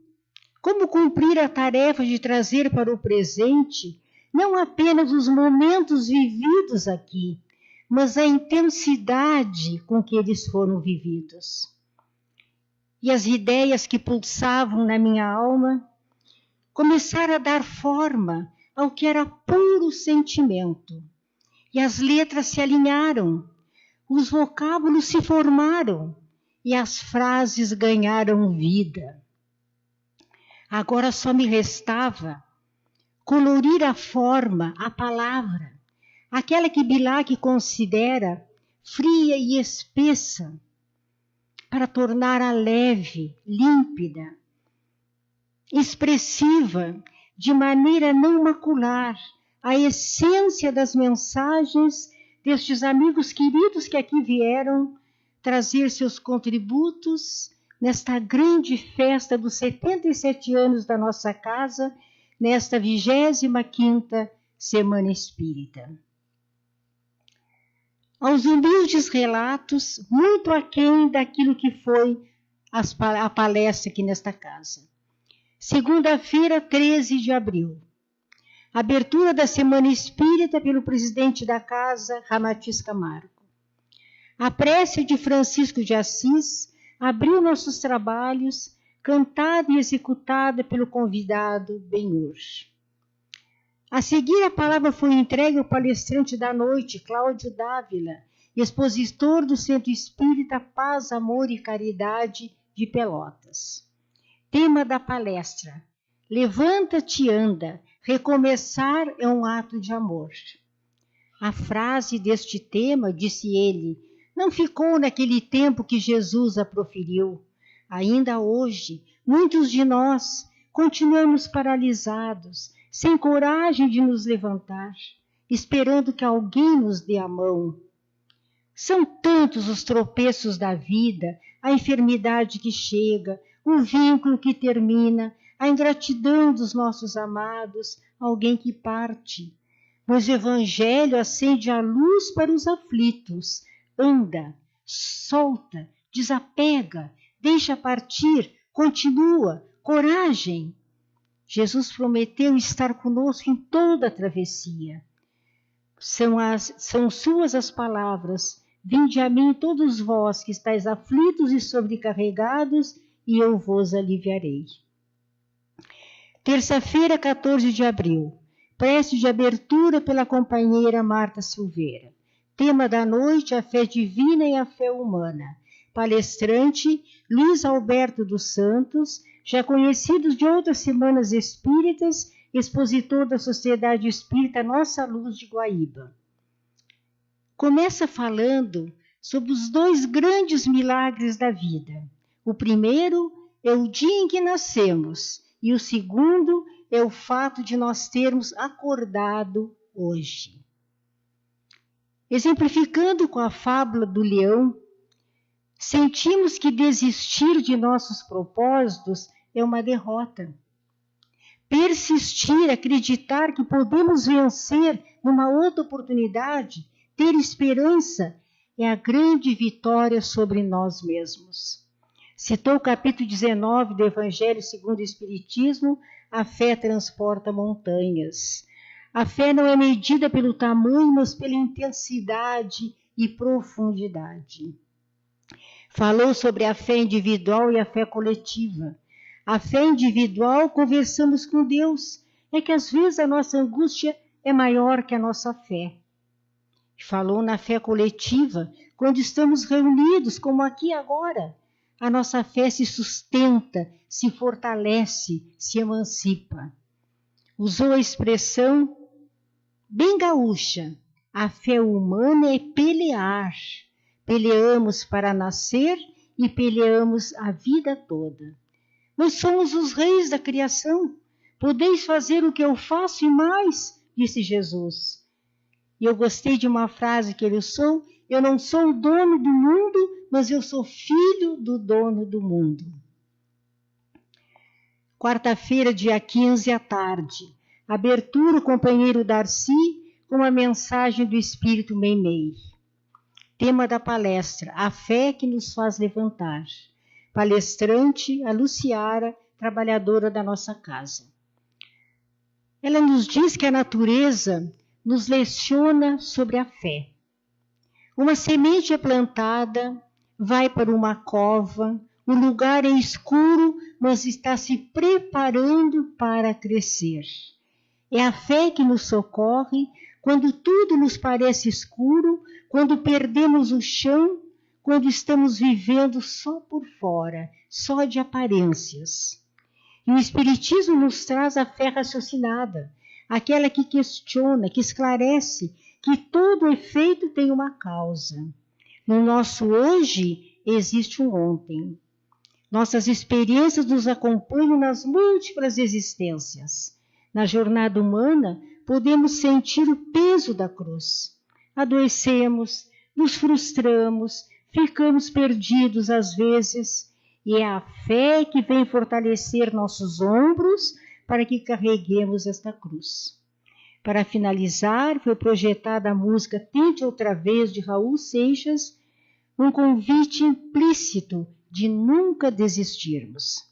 D: como cumprir a tarefa de trazer para o presente não apenas os momentos vividos aqui, mas a intensidade com que eles foram vividos? E as ideias que pulsavam na minha alma começaram a dar forma ao que era puro sentimento. E as letras se alinharam, os vocábulos se formaram e as frases ganharam vida. Agora só me restava colorir a forma, a palavra, aquela que Bilac considera fria e espessa, para torná-la leve, límpida, expressiva, de maneira a não macular a essência das mensagens destes amigos queridos que aqui vieram trazer seus contributos nesta grande festa dos 77 anos da nossa casa, nesta 25ª Semana Espírita. Aos humildes relatos, muito aquém daquilo que foi a palestra aqui nesta casa. Segunda-feira, 13 de abril. Abertura da Semana Espírita pelo presidente da casa, Ramatiz Camargo. A prece de Francisco de Assis abriu nossos trabalhos, cantada e executada pelo convidado Benhur. A seguir, a palavra foi entregue ao palestrante da noite, Cláudio Dávila, expositor do Centro Espírita Paz, Amor e Caridade de Pelotas. Tema da palestra: Levanta-te e anda, recomeçar é um ato de amor. A frase deste tema, disse ele, não ficou naquele tempo que Jesus a proferiu. Ainda hoje, muitos de nós continuamos paralisados, sem coragem de nos levantar, esperando que alguém nos dê a mão. São tantos os tropeços da vida, a enfermidade que chega, o vínculo que termina, a ingratidão dos nossos amados, alguém que parte. Mas o Evangelho acende a luz para os aflitos. Anda, solta, desapega, deixa partir, continua, coragem. Jesus prometeu estar conosco em toda a travessia. São suas as palavras: vinde a mim todos vós que estáis aflitos e sobrecarregados, e eu vos aliviarei. Terça-feira, 14 de abril. Prece de abertura pela companheira Marta Silveira. Tema da noite, a fé divina e a fé humana. Palestrante, Luiz Alberto dos Santos, já conhecidos de outras semanas espíritas, expositor da Sociedade Espírita Nossa Luz de Guaíba. Começa falando sobre os dois grandes milagres da vida. O primeiro é o dia em que nascemos, e o segundo é o fato de nós termos acordado hoje. Exemplificando com a fábula do leão, sentimos que desistir de nossos propósitos é uma derrota. Persistir, acreditar que podemos vencer numa outra oportunidade, ter esperança, é a grande vitória sobre nós mesmos. Citou o capítulo 19 do Evangelho segundo o Espiritismo: a fé transporta montanhas. A fé não é medida pelo tamanho, mas pela intensidade e profundidade. Falou sobre a fé individual e a fé coletiva. A fé individual, conversamos com Deus. É que às vezes a nossa angústia é maior que a nossa fé. Falou na fé coletiva, quando estamos reunidos, como aqui agora. A nossa fé se sustenta, se fortalece, se emancipa. Usou a expressão bem gaúcha: a fé humana é pelear. Peleamos para nascer e peleamos a vida toda. Nós somos os reis da criação. Podeis fazer o que eu faço e mais, disse Jesus. E eu gostei de uma frase que ele usou: eu não sou o dono do mundo, mas eu sou filho do dono do mundo. Quarta-feira, dia 15, à tarde. Abertura, o companheiro Darcy, com a mensagem do Espírito Meimei. Tema da palestra: a fé que nos faz levantar. Palestrante, a Luciara, trabalhadora da nossa casa. Ela nos diz que a natureza nos leciona sobre a fé. Uma semente é plantada, vai para uma cova, o lugar é escuro, mas está se preparando para crescer. É a fé que nos socorre quando tudo nos parece escuro, quando perdemos o chão, quando estamos vivendo só por fora, só de aparências. E o Espiritismo nos traz a fé raciocinada, aquela que questiona, que esclarece que todo efeito tem uma causa. No nosso hoje existe um ontem. Nossas experiências nos acompanham nas múltiplas existências. Na jornada humana, podemos sentir o peso da cruz. Adoecemos, nos frustramos, ficamos perdidos às vezes, e é a fé que vem fortalecer nossos ombros para que carreguemos esta cruz. Para finalizar, foi projetada a música Tente Outra Vez, de Raul Seixas, um convite implícito de nunca desistirmos.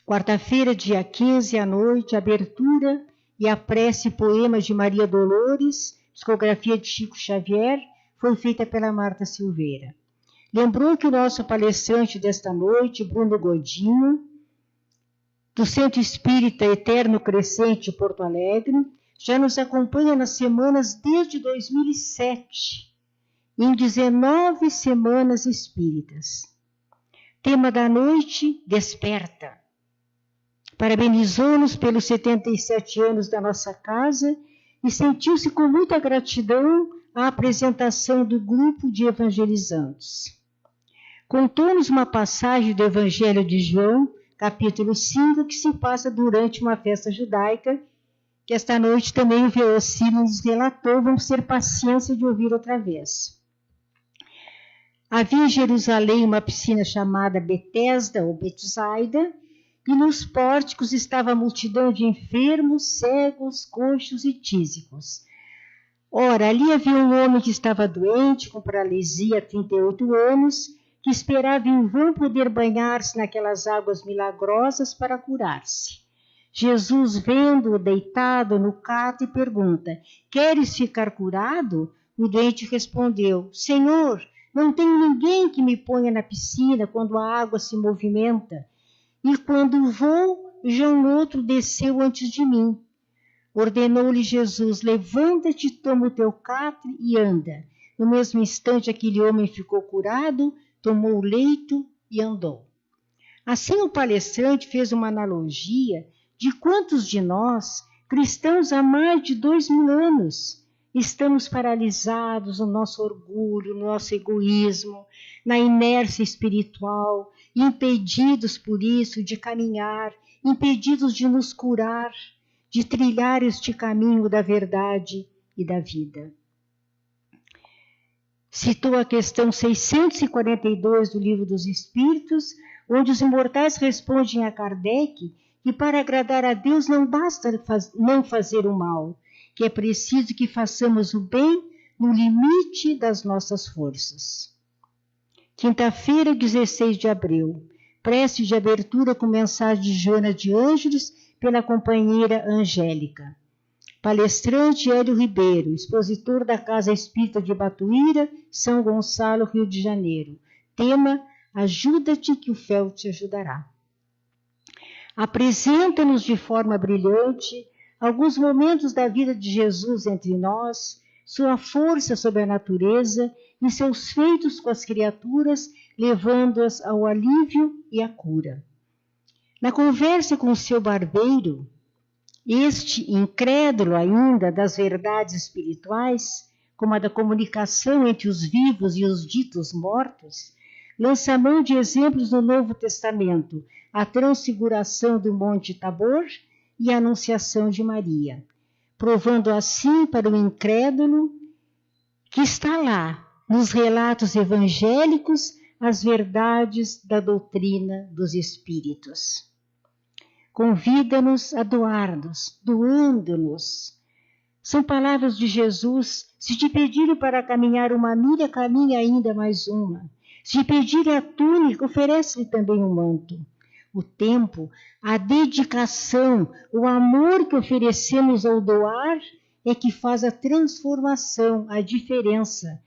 D: Quarta-feira, dia 15 à noite, abertura e a prece e poema de Maria Dolores, psicografia de Chico Xavier, foi feita pela Marta Silveira. Lembrou que o nosso palestrante desta noite, Bruno Godinho, do Centro Espírita Eterno Crescente, Porto Alegre, já nos acompanha nas semanas desde 2007, em 19 semanas espíritas. Tema da noite, Desperta. Parabenizou-nos pelos 77 anos da nossa casa e sentiu-se com muita gratidão a apresentação do grupo de evangelizantes. Contou-nos uma passagem do Evangelho de João, capítulo 5, que se passa durante uma festa judaica, que esta noite também o Veocino nos relatou. Vamos ter paciência de ouvir outra vez. Havia em Jerusalém uma piscina chamada Betesda ou Betsaida, e nos pórticos estava a multidão de enfermos, cegos, coxos e tísicos. Ora, ali havia um homem que estava doente, com paralisia há 38 anos, que esperava em vão poder banhar-se naquelas águas milagrosas para curar-se. Jesus, vendo-o deitado no cato, pergunta: Queres ficar curado? O doente respondeu: Senhor, não tenho ninguém que me ponha na piscina quando a água se movimenta, e quando vou, já um outro desceu antes de mim. Ordenou-lhe Jesus: Levanta-te, toma o teu catre e anda. No mesmo instante, aquele homem ficou curado, tomou o leito e andou. Assim, o palestrante fez uma analogia de quantos de nós, cristãos há mais de 2000 anos, estamos paralisados no nosso orgulho, no nosso egoísmo, na inércia espiritual, impedidos por isso de caminhar, impedidos de nos curar, de trilhar este caminho da verdade e da vida. Citou a questão 642 do Livro dos Espíritos, onde os imortais respondem a Kardec que para agradar a Deus não basta não fazer o mal, que é preciso que façamos o bem no limite das nossas forças. Quinta-feira, 16 de abril, prece de abertura com mensagem de Joana de Ângeles pela companheira Angélica. Palestrante Hélio Ribeiro, expositor da Casa Espírita de Batuíra, São Gonçalo, Rio de Janeiro. Tema: Ajuda-te que o fel te ajudará. Apresenta-nos de forma brilhante alguns momentos da vida de Jesus entre nós, sua força sobre a natureza e seus feitos com as criaturas, levando-as ao alívio e à cura. Na conversa com o seu barbeiro, este, incrédulo ainda das verdades espirituais, como a da comunicação entre os vivos e os ditos mortos, lança mão de exemplos do Novo Testamento, a transfiguração do Monte Tabor e a Anunciação de Maria, provando assim para o incrédulo que está lá, nos relatos evangélicos, as verdades da doutrina dos Espíritos. Convida-nos a doar-nos, doando-nos. São palavras de Jesus: se te pedirem para caminhar uma milha, caminha ainda mais uma. Se te pedirem a túnica, oferece-lhe também um manto. O tempo, a dedicação, o amor que oferecemos ao doar é que faz a transformação, a diferença,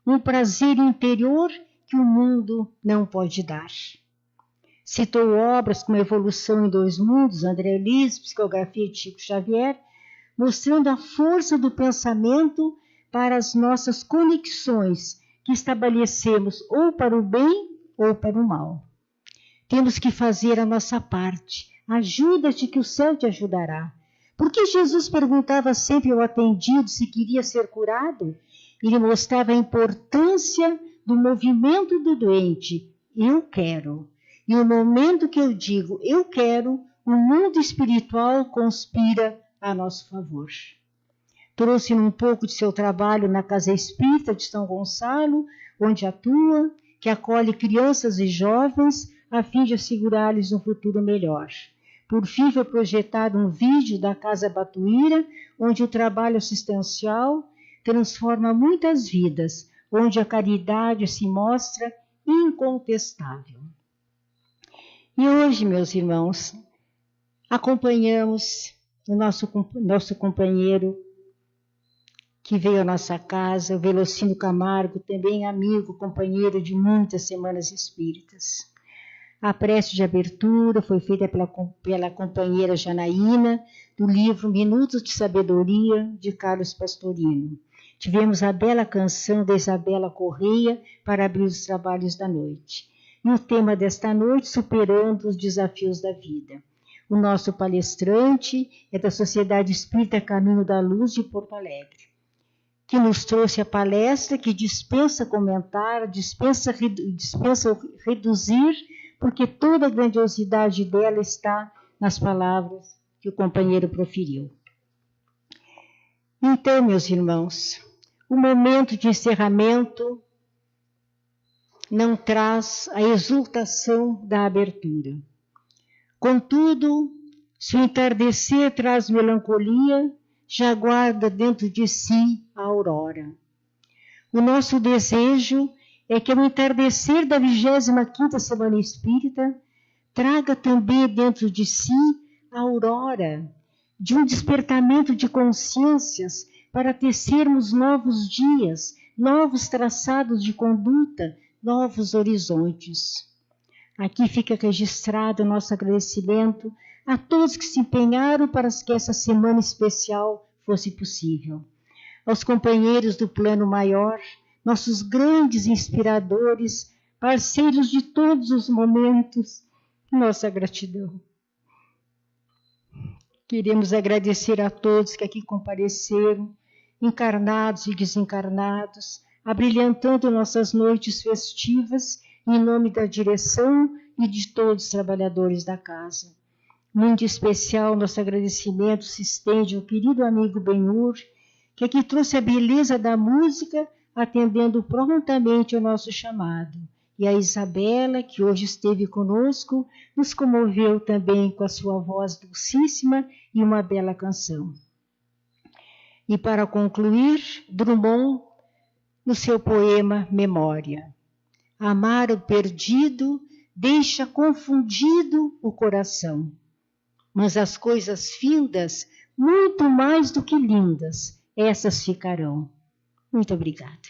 D: um prazer interior que o mundo não pode dar. Citou obras como Evolução em Dois Mundos, André Luiz, Psicografia de Chico Xavier, mostrando a força do pensamento para as nossas conexões que estabelecemos ou para o bem ou para o mal. Temos que fazer a nossa parte. Ajuda-te que o céu te ajudará. Por que Jesus perguntava sempre ao atendido se queria ser curado? Ele mostrava a importância do movimento do doente. Eu quero. E no momento que eu digo eu quero, o mundo espiritual conspira a nosso favor. Trouxe-me um pouco de seu trabalho na Casa Espírita de São Gonçalo, onde atua, que acolhe crianças e jovens a fim de assegurar-lhes um futuro melhor. Por fim, foi projetado um vídeo da Casa Batuíra, onde o trabalho assistencial transforma muitas vidas, onde a caridade se mostra incontestável. E hoje, meus irmãos, acompanhamos o nosso companheiro que veio à nossa casa, o Velocino Camargo, também amigo, companheiro de muitas semanas espíritas. A prece de abertura foi feita pela companheira Janaína, do livro Minutos de Sabedoria, de Carlos Pastorino. Tivemos a bela canção da Isabela Correia para abrir os trabalhos da noite. E o tema desta noite, superando os desafios da vida. O nosso palestrante é da Sociedade Espírita Caminho da Luz de Porto Alegre, que nos trouxe a palestra que dispensa comentar, dispensa reduzir, porque toda a grandiosidade dela está nas palavras que o companheiro proferiu. Então, meus irmãos, o momento de encerramento não traz a exultação da abertura. Contudo, se o entardecer traz melancolia, já guarda dentro de si a aurora. O nosso desejo é que o entardecer da 25ª Semana Espírita traga também dentro de si a aurora de um despertamento de consciências para tecermos novos dias, novos traçados de conduta, novos horizontes. Aqui fica registrado o nosso agradecimento a todos que se empenharam para que essa semana especial fosse possível. Aos companheiros do plano maior, nossos grandes inspiradores, parceiros de todos os momentos, nossa gratidão. Queremos agradecer a todos que aqui compareceram, encarnados e desencarnados, abrilhantando nossas noites festivas, em nome da direção e de todos os trabalhadores da casa. Muito especial, nosso agradecimento se estende ao querido amigo Benhur, que aqui trouxe a beleza da música, atendendo prontamente ao nosso chamado. E a Isabela, que hoje esteve conosco, nos comoveu também com a sua voz dulcíssima e uma bela canção. E para concluir, Drummond, no seu poema Memória. Amar o perdido deixa confundido o coração, mas as coisas findas, muito mais do que lindas, essas ficarão. Muito obrigada.